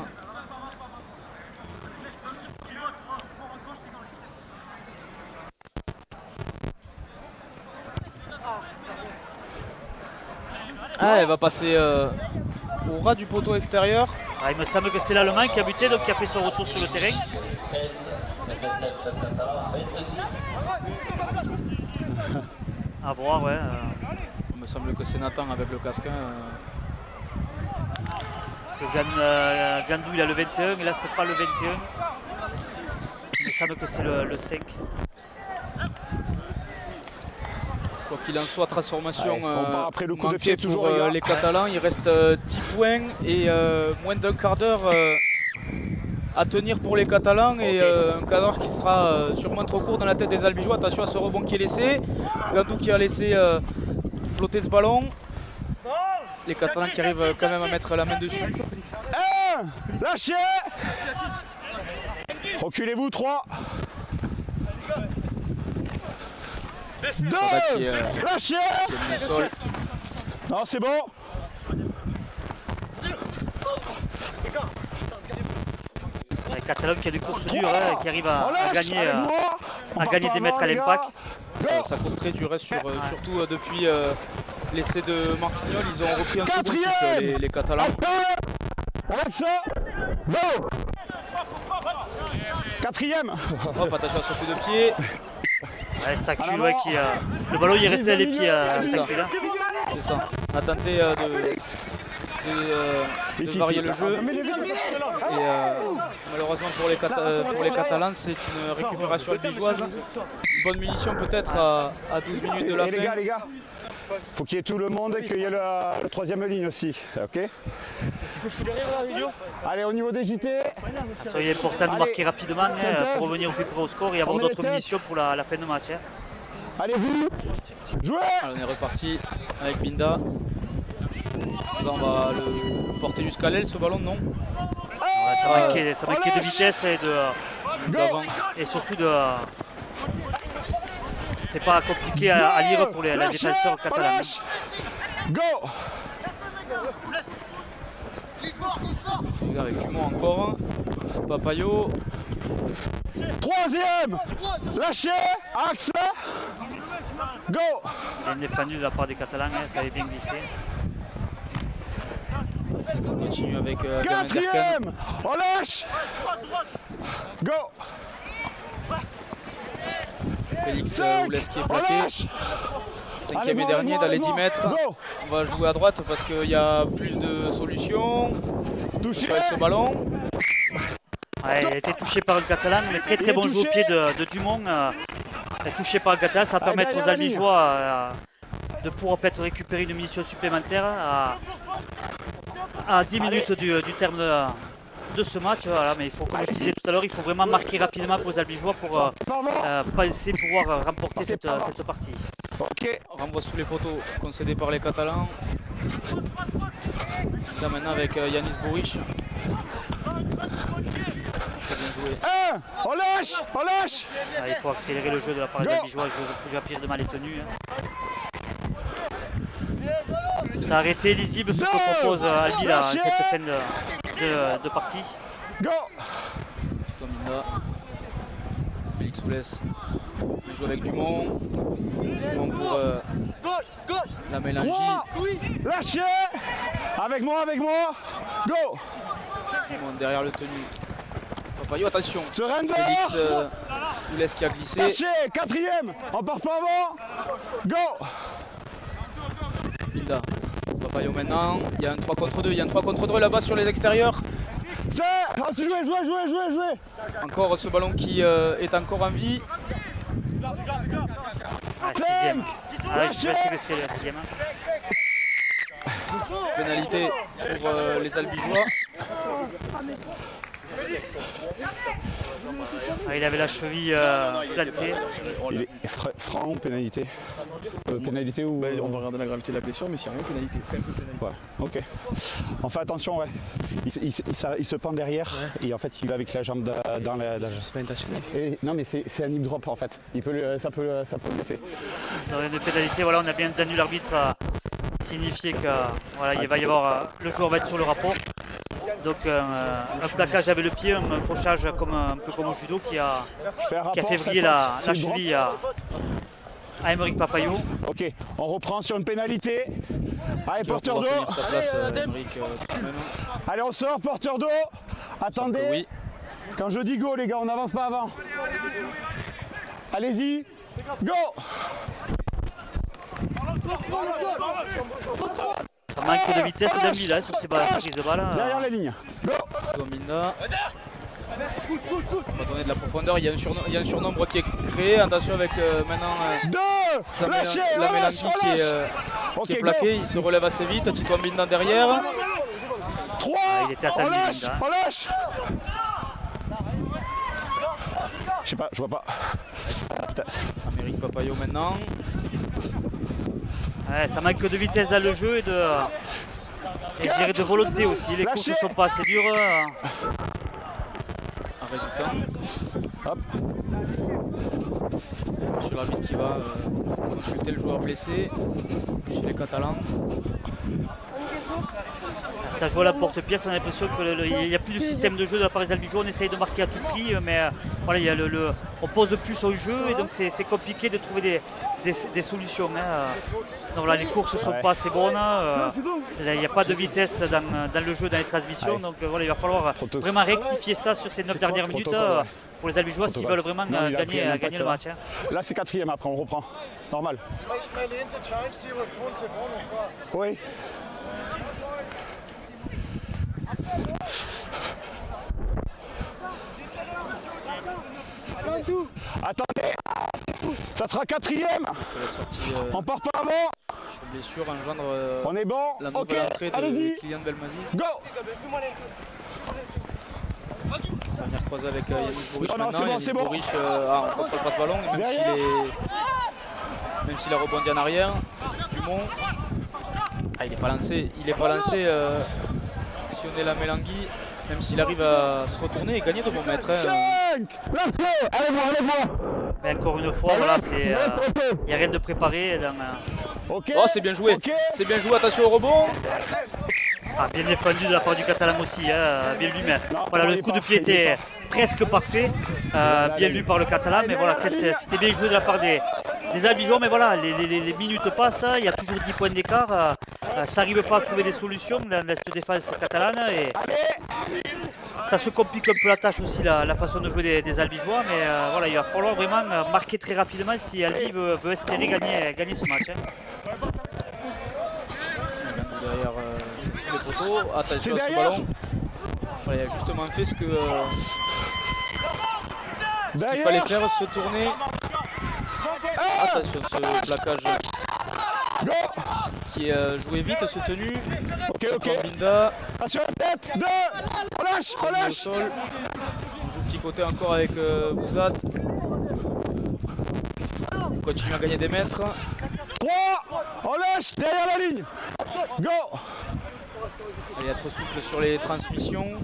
Ah, elle va passer au ras du poteau extérieur. Ah, il me semble que c'est l'Allemand qui a buté, donc qui a fait son retour sur le terrain. 16, c'est Castel Cascata, 26. À voir, ouais. Il me semble que c'est Nathan avec le casque. Parce que Gandou il a le 21 et là c'est pas le 21. Il me semble que c'est le 5. Quoi qu'il en soit, transformation après le coup de pied toujours pour les Catalans. Il reste 10 points et moins d'un quart d'heure à tenir pour les Catalans. Et un quart d'heure qui sera sûrement trop court dans la tête des albigeois. Attention à ce rebond qui est laissé. Gandou qui a laissé flotter ce ballon. Les Catalans qui arrivent quand même à mettre la main dessus. Lâchez. Reculez-vous, 3. 2, lâchez. Qui est mis au sol. Non, c'est bon. Catalogne qui a des courses dures, hein, qui arrive à gagner des mètres à les l'impact. Ça court très dur, surtout depuis l'essai de Martignol. Ils ont repris un second cycle, les Catalans. Arrête ça. Go. Quatrième. Hop, attention à son coup de pied. Ouais, Stacu, le ballon il est resté à les pieds à Stacu là. C'est ça. On a tenté de varier le jeu. Et malheureusement pour les Catalans, c'est une récupération albigeoise. Une bonne munition peut-être à 12 minutes de la fin. Les gars, faut qu'il y ait tout le monde et qu'il y ait la troisième ligne aussi. Ok. Allez, au niveau des JT. Il est important de marquer rapidement pour revenir au plus près au score et avoir d'autres munitions pour la fin de match. Allez, vous jouez. Alors, on est reparti avec Binda. Là, on va le porter jusqu'à l'aile, ce ballon, non? Ouais, ça manquait de vitesse et surtout de... C'était pas compliqué à lire pour les défenseurs catalans. Go. Avec Dumont encore. Papayo. Troisième. Lâchez. Axe. Go. Bien défendu de la part des Catalans, ça avait bien glissé. On continue avec quatrième. On lâche. Go. Félix Oules qui est plaqué. Cinquième et dernier dans les 10 mètres. On va jouer à droite parce qu'il y a plus de solutions. Touché avec ce ballon. Ouais, il a été touché par le Catalan, mais très bon jeu au pied de Dumont. Touché par le Catalan, ça va permettre aux Albigeois de pouvoir peut-être récupérer une munition supplémentaire à 10 minutes du terme de ce match. Voilà, mais il faut, comme je disais tout à l'heure, il faut vraiment marquer rapidement pour les Albigeois pour penser pouvoir remporter cette partie. Ok. Renvoi sous les poteaux concédé par les Catalans. Là maintenant avec Yanis Bouric. Très bien joué. On lâche. On lâche. Il faut accélérer le jeu de la part des Albigeois. Le jeu à pire de mal est tenu. Ça a arrêté lisible ce que propose Albi là, cette fin de partie. Go. Tominda. Félix Oules. Il joue avec Dumont. Dumont pour la mélangie. Lâchez. Avec moi. Go. Dumont derrière le tenu. Papayo, attention. Surrender. Félix Oules qui a glissé. Lâchez. Quatrième. On part pas avant. Go. Binda. Papayo maintenant. Il y a un 3 contre 2. Il y a un 3 contre 2 là-bas sur les extérieurs. C'est joué. Encore ce ballon qui est encore en vie. Sixième. Je vais rester la sixième. Pénalité pour les Albigeois. Il avait la cheville plantée. Il est franc ou pénalité pénalité ou... on va regarder la gravité de la blessure, mais s'il n'y a rien, pénalité. C'est un peu pénalité. Ouais, ok. On fait attention, ouais. Il se pend derrière et en fait il va avec la jambe dans la... C'est pas intentionnel. Non mais c'est un hip drop en fait. Ça peut le laisser. Dans une pénalité, voilà, on a bien entendu l'arbitre signifier que voilà, il va y avoir le joueur va être sur le rapport. Donc un plaquage avec le pied, un fauchage un peu comme au judo qui a fait vriller la cheville à Aymeric Papayo. Ok, on reprend sur une pénalité. Allez, porteur d'eau. Allez, on sort, porteur d'eau. Attendez. Oui. Quand je dis go, les gars, on n'avance pas avant. Allez-y. Go. Ça manque de vitesse et d'envie là sur ces prises de balle. Derrière la ligne. Go. Domina. On va donner de la profondeur. Il y a un surnombre qui est créé. Attention avec maintenant la mélangie qui est plaquée. Il se relève assez vite. Tito Mbinda derrière. 3. Il était attendu. On lâche. Je sais pas, je vois pas. Aymeric Papayo maintenant. Ouais, ça manque de vitesse dans le jeu et je dirais de volonté aussi. Les courses ne sont pas assez dures. Arrêt du temps. Hop. Sur l'arbitre qui va consulter le joueur blessé chez les Catalans. Ça joue à la porte-pièce, on a l'impression qu'il n'y a plus de système de jeu de la part des Albigeois. On essaye de marquer à tout prix, mais voilà, il y a on pose plus au jeu et donc c'est compliqué de trouver des solutions. Hein. Donc voilà, les courses ne sont pas assez bonnes. Il n'y a pas de vitesse dans le jeu, dans les transmissions. Donc voilà, il va falloir vraiment rectifier ça sur ces 9 dernières minutes pour les Albigeois s'ils veulent vraiment gagner le match. Hein. Là, c'est 4e après, on reprend. Normal. Oui. Attendez, ça sera 4e. On part pas avant. Sur blessure engendre On est bon. la nouvelle entrée de Kylian Belmadi. Go. On va venir croiser avec Yannick Bourriche non, maintenant. c'est bon. Bourriche en contrôle passe-ballon, même s'il a rebondi en arrière. Dumont. Ah, il n'est pas lancé. Il n'est pas lancé. Si on est la Mélangui, même s'il arrive à se retourner et gagner de bons mètres. 5. Allez-moi. Mais encore une fois, voilà, il n'y a rien de préparé. Ok. Oh, c'est bien joué. Okay. C'est bien joué, attention au rebond. Ah, bien défendu de la part du Catalan aussi, hein, bien lui. Mais voilà, le coup de pied était presque parfait, bien lu par le Catalan. Mais voilà, c'était bien joué de la part des Albigeois. Mais voilà, les minutes passent, il y a toujours 10 points d'écart. Ça n'arrive pas à trouver des solutions dans cette défense catalane. Et ça se complique un peu la tâche aussi, la façon de jouer des Albigeois. Mais voilà, il va falloir vraiment marquer très rapidement si Albi veut espérer gagner ce match. Hein. Derrière les poteaux, attention à ce ballon. Voilà, il a justement fait ce qu'il fallait faire, se tourner. Attention, ce plaquage qui est joué vite, ce tenu. Ok. Binda. Attention, tête, 2. On lâche. Au sol. On joue petit côté encore avec Bouzat. On continue à gagner des mètres. 3. On lâche derrière la ligne. Go. Et être souple sur les transmissions.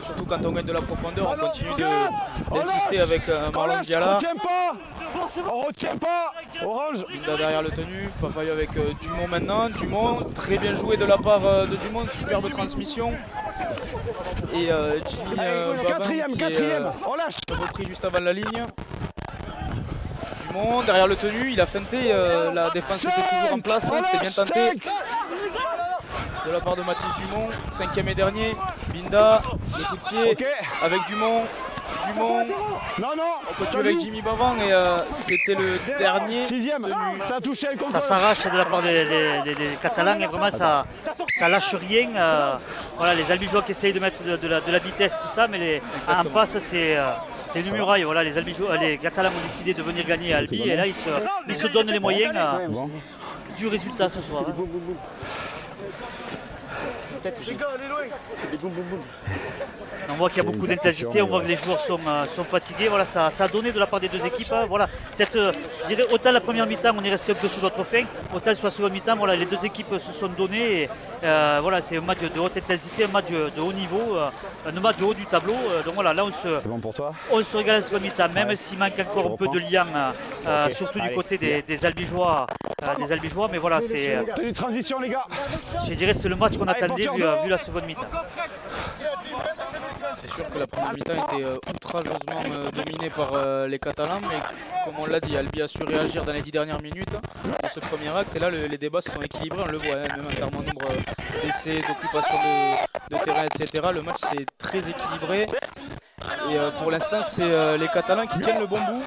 Surtout quand on gagne de la profondeur, on continue d'insister avec Marlon Diala. On retient pas. Orange. Binda derrière le tenu. Papayo avec Dumont maintenant. Dumont, très bien joué de la part de Dumont. Superbe transmission. Et Jimmy Bavin quatrième. On lâche. Repris juste avant la ligne. Dumont derrière le tenu. Il a feinté. La défense était toujours en place. C'était bien tenté. De la part de Mathis Dumont, 5e et dernier. Binda, le coup de pied avec Dumont. Non. On continue avec Jimmy Bavin et c'était le dernier. 6e. Ça a touché le contrôle. Ça s'arrache de la part des Catalans et vraiment ça lâche rien. Voilà, les Albigeois qui essayent de mettre de la vitesse, tout ça, mais en face c'est une muraille. Voilà, les Catalans ont décidé de venir gagner à Albi et là ils se donnent les moyens du résultat ce soir. Hein. On voit qu'il y a beaucoup d'intensité, on voit que les joueurs sont fatigués. Voilà, ça a donné de la part des deux équipes. Hein. Voilà, je dirais, autant la première mi-temps on est resté un peu sous notre faim, autant sur la seconde mi-temps, voilà, les deux équipes se sont données. Et, voilà, c'est un match de haute intensité, un match de haut niveau, un match de haut du tableau. Donc voilà, là on se régale la seconde mi-temps, même s'il manque encore un peu de lien, surtout du côté des Albigeois. Mais voilà, c'est une transition, les gars. Je dirais c'est le match qu'on attendait vu la seconde mi-temps. C'est sûr que la première mi-temps était outrageusement dominée par les Catalans, mais comme on l'a dit, Albi a su réagir dans les 10 dernières minutes de ce premier acte. Et là, les débats se sont équilibrés, on le voit, même en termes de nombre d'essais, d'occupation de terrain, etc. Le match s'est très équilibré. Et pour l'instant, c'est les Catalans qui tiennent le bon bout.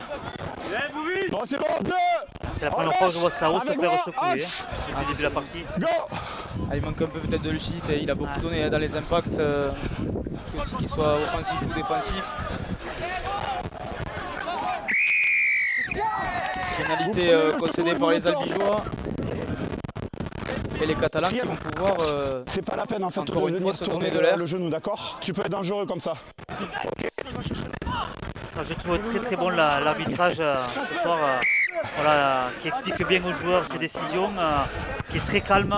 Bon, c'est bon, 2. C'est la première fois que je vois Sao se faire secouer depuis le début de la partie. Il manque un peu peut-être de lucidité, il a beaucoup donné dans les impacts, qu'il soit offensif ou défensif. Pénalité concédée par les Albigeois. Et les Catalans qui vont pouvoir c'est pas la peine en fait encore une fois se donner de l'air. Le genou, d'accord? Tu peux être dangereux comme ça. Je trouve très très bon l'arbitrage ce soir, voilà, qui explique bien aux joueurs ses décisions, qui est très calme.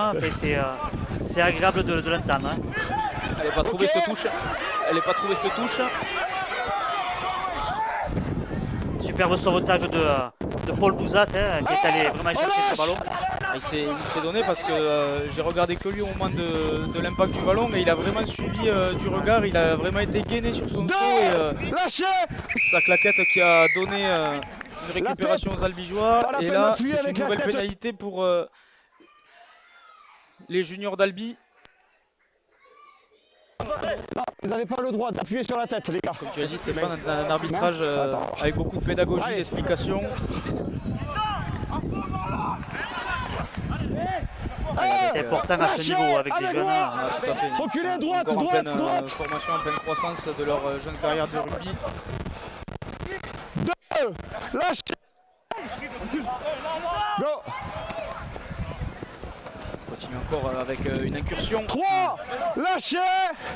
C'est agréable de l'entendre. Hein. Elle n'est pas trouvée cette touche. Superbe sauvetage de Paul Bouzat hein, qui est allé vraiment chercher ce ballon. Il s'est donné parce que j'ai regardé que lui au moment de l'impact du ballon et il a vraiment suivi du regard, il a vraiment été gainé sur son saut et sa claquette qui a donné une récupération aux Albigeois. Et là, c'est une nouvelle pénalité pour les juniors d'Albi. Vous n'avez pas le droit d'appuyer sur la tête, les gars. Comme tu as dit, Stéphane, un arbitrage avec beaucoup de pédagogie, d'explication. C'est important à ce niveau avec des jeunes. Tout à fait. Reculez, droite, Encore droite, en pleine droite. formation, en pleine croissance de leur jeune carrière de rugby. Lâchez. Go. Continue encore avec une incursion. 3. Lâchez.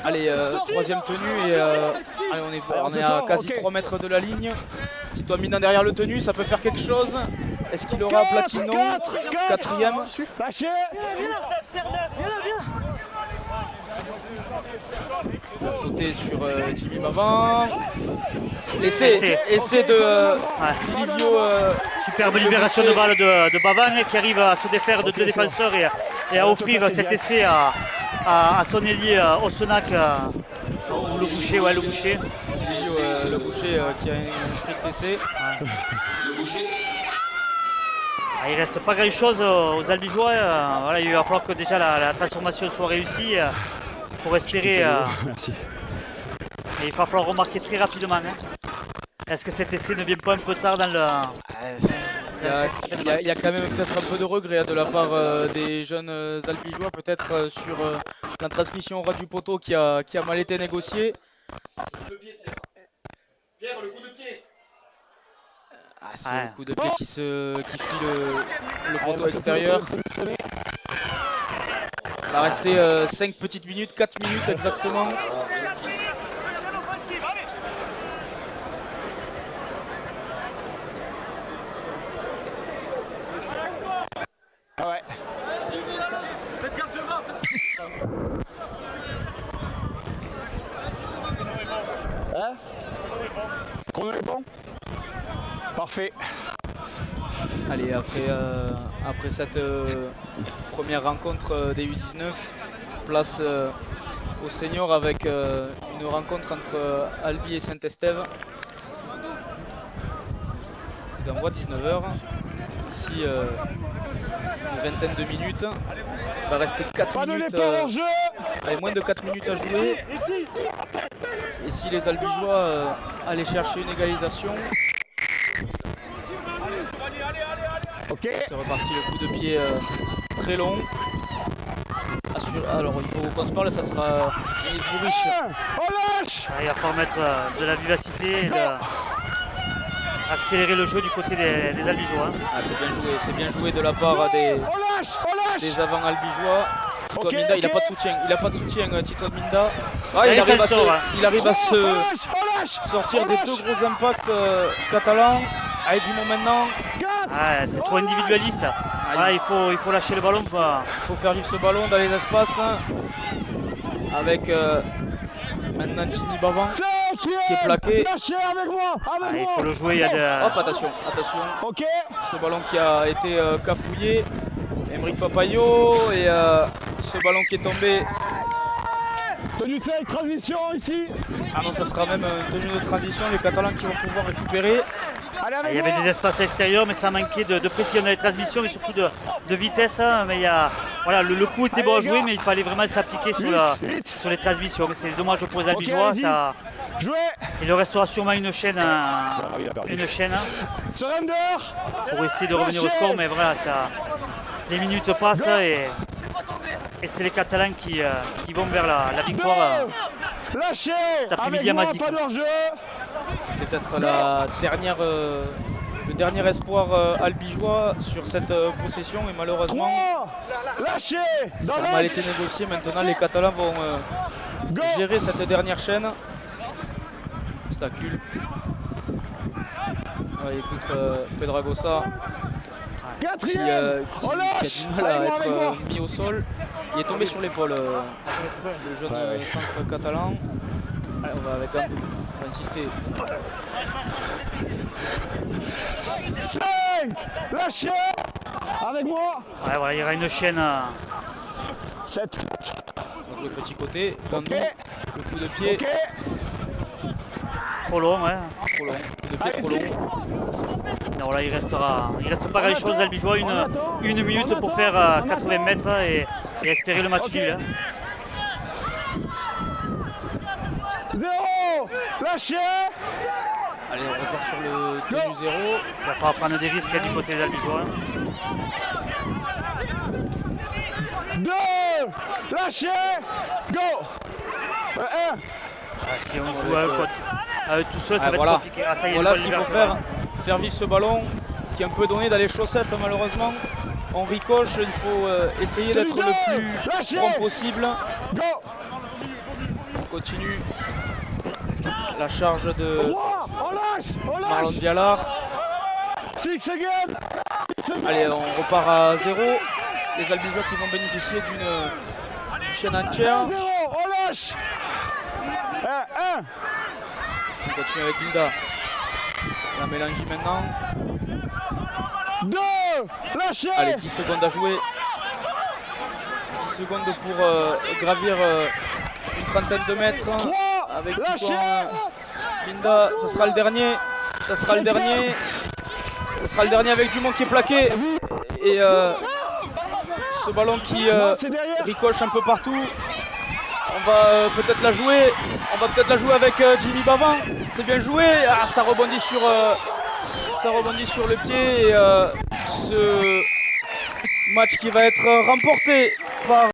Allez, troisième tenue et allez, on est à quasi 3 mètres de la ligne. Tito Amina derrière le tenu, ça peut faire quelque chose. Est-ce qu'il aura Platino? Quatrième. Lâchez. Il a sauté sur Jimmy Bavan. Essai de Livio. Superbe libération de balle de Bavan qui arrive à se défaire de deux défenseurs et à offrir cet essai à son ailier Ossonac ou le boucher, ouais le boucher. Le boucher qui a inscrit cet essai. Le boucher. Il reste pas grand chose aux Albigeois. Voilà, il va falloir que déjà la transformation soit réussie pour espérer. Merci. Et il va falloir remarquer très rapidement. Hein. Est-ce que cet essai ne vient pas un peu tard dans le. Il y a quand même peut-être un peu de regret de la part des jeunes Albigeois, peut-être sur la transmission au ras du poteau qui a mal été négociée. Pierre, le coup de pied. C'est le coup de pied qui fuit le poteau extérieur. Il va rester 5 petites minutes, 4 minutes exactement. 26. Ah ouais. Hein? Chrono est bon? Parfait. Allez, après cette première rencontre des U19, place aux seniors avec une rencontre entre Albi et Saint-Estève. D'envoi 19h. Ici, une vingtaine de minutes. Il va rester 4 minutes. Allez, moins de 4 minutes à jouer. Et si les Albigeois allaient chercher une égalisation. C'est reparti, le coup de pied très long. Alors il faut qu'on se parle, ça sera Yanis Bourriche. Il va falloir mettre de la vivacité et accélérer le jeu du côté des Albigeois. C'est bien joué de la part des avants Albigeois. Tito Minda, il n'a pas de soutien, Tito Minda. Il arrive à se sortir des deux gros impacts catalans. Allez, dis-moi maintenant. C'est trop individualiste. Il faut lâcher le ballon. Il faut faire vivre ce ballon dans les espaces. Avec maintenant Jimmy Bavan qui est plaqué. Il faut le jouer. Hop, attention. Ce ballon qui a été cafouillé. Emeric Papayo et ce ballon qui est tombé. Tenue de 5, transition ici. Ah non, ça sera même une tenue de transition. Les Catalans qui vont pouvoir récupérer. Il y avait des espaces extérieurs, mais ça manquait de précision dans les transmissions, mais surtout de vitesse. Mais le coup était bon à jouer, mais il fallait vraiment s'appliquer sur les transmissions. C'est dommage pour les Albigeois. Il leur restera sûrement une chaîne. Pour essayer de revenir au score, mais voilà, les minutes passent et c'est les Catalans qui vont vers la victoire cet après-midi à Mazic. C'était peut-être le dernier espoir albigeois sur cette possession et malheureusement ça a mal été négocié. Maintenant les Catalans vont gérer cette dernière chaîne. Stacule. Écoute Pedragosa qui a du mal à être mis au sol. Il est tombé sur l'épaule, le jeune centre catalan. Allez, on va avec va insister. 5, lâchez. Avec moi. Ouais, voilà, il y aura une chaîne. 7. Donc le petit côté, Gandou, Ok. le coup de pied, Ok. Trop long, ouais. trop long, coup de pied trop long. Non, là, il reste pas grand chose. Albigeois, une minute pour faire 80 mètres et espérer le match nul. Hein. 0, lâchez. Allez, on repart sur le tenue 0. Il va falloir prendre des risques du côté des Albigeois. 2, lâchez. Go. 1. Si on joue à eux tout seul, ça va voilà. être compliqué. Ah, ça y est, Voilà le ce ball qu'il faut libère, faire vivre ce ballon qui est un peu donné dans les chaussettes malheureusement. On ricoche, il faut essayer d'être le plus prompt possible. Go. On continue la charge de 3, on lâche. Marlon Bialard. 6 again. Allez, on repart à 0. Les Albigeois qui vont bénéficier d'une chaîne entière. 0, on lâche. 1. On continue avec Binda. La mélange maintenant. 2, lâchez. Allez, 10 secondes à jouer. 10 secondes pour gravir une trentaine de mètres. 3, Avec lâchez. Binda, ça sera le dernier. Ça sera le dernier. Ça sera le dernier avec Dumont qui est plaqué. Et ce ballon qui c'est derrière. ricoche un peu partout. On va peut-être la jouer. On va peut-être la jouer avec Jimmy Bavin. C'est bien joué. Ah, ça rebondit sur le pied. Et ce match qui va être remporté par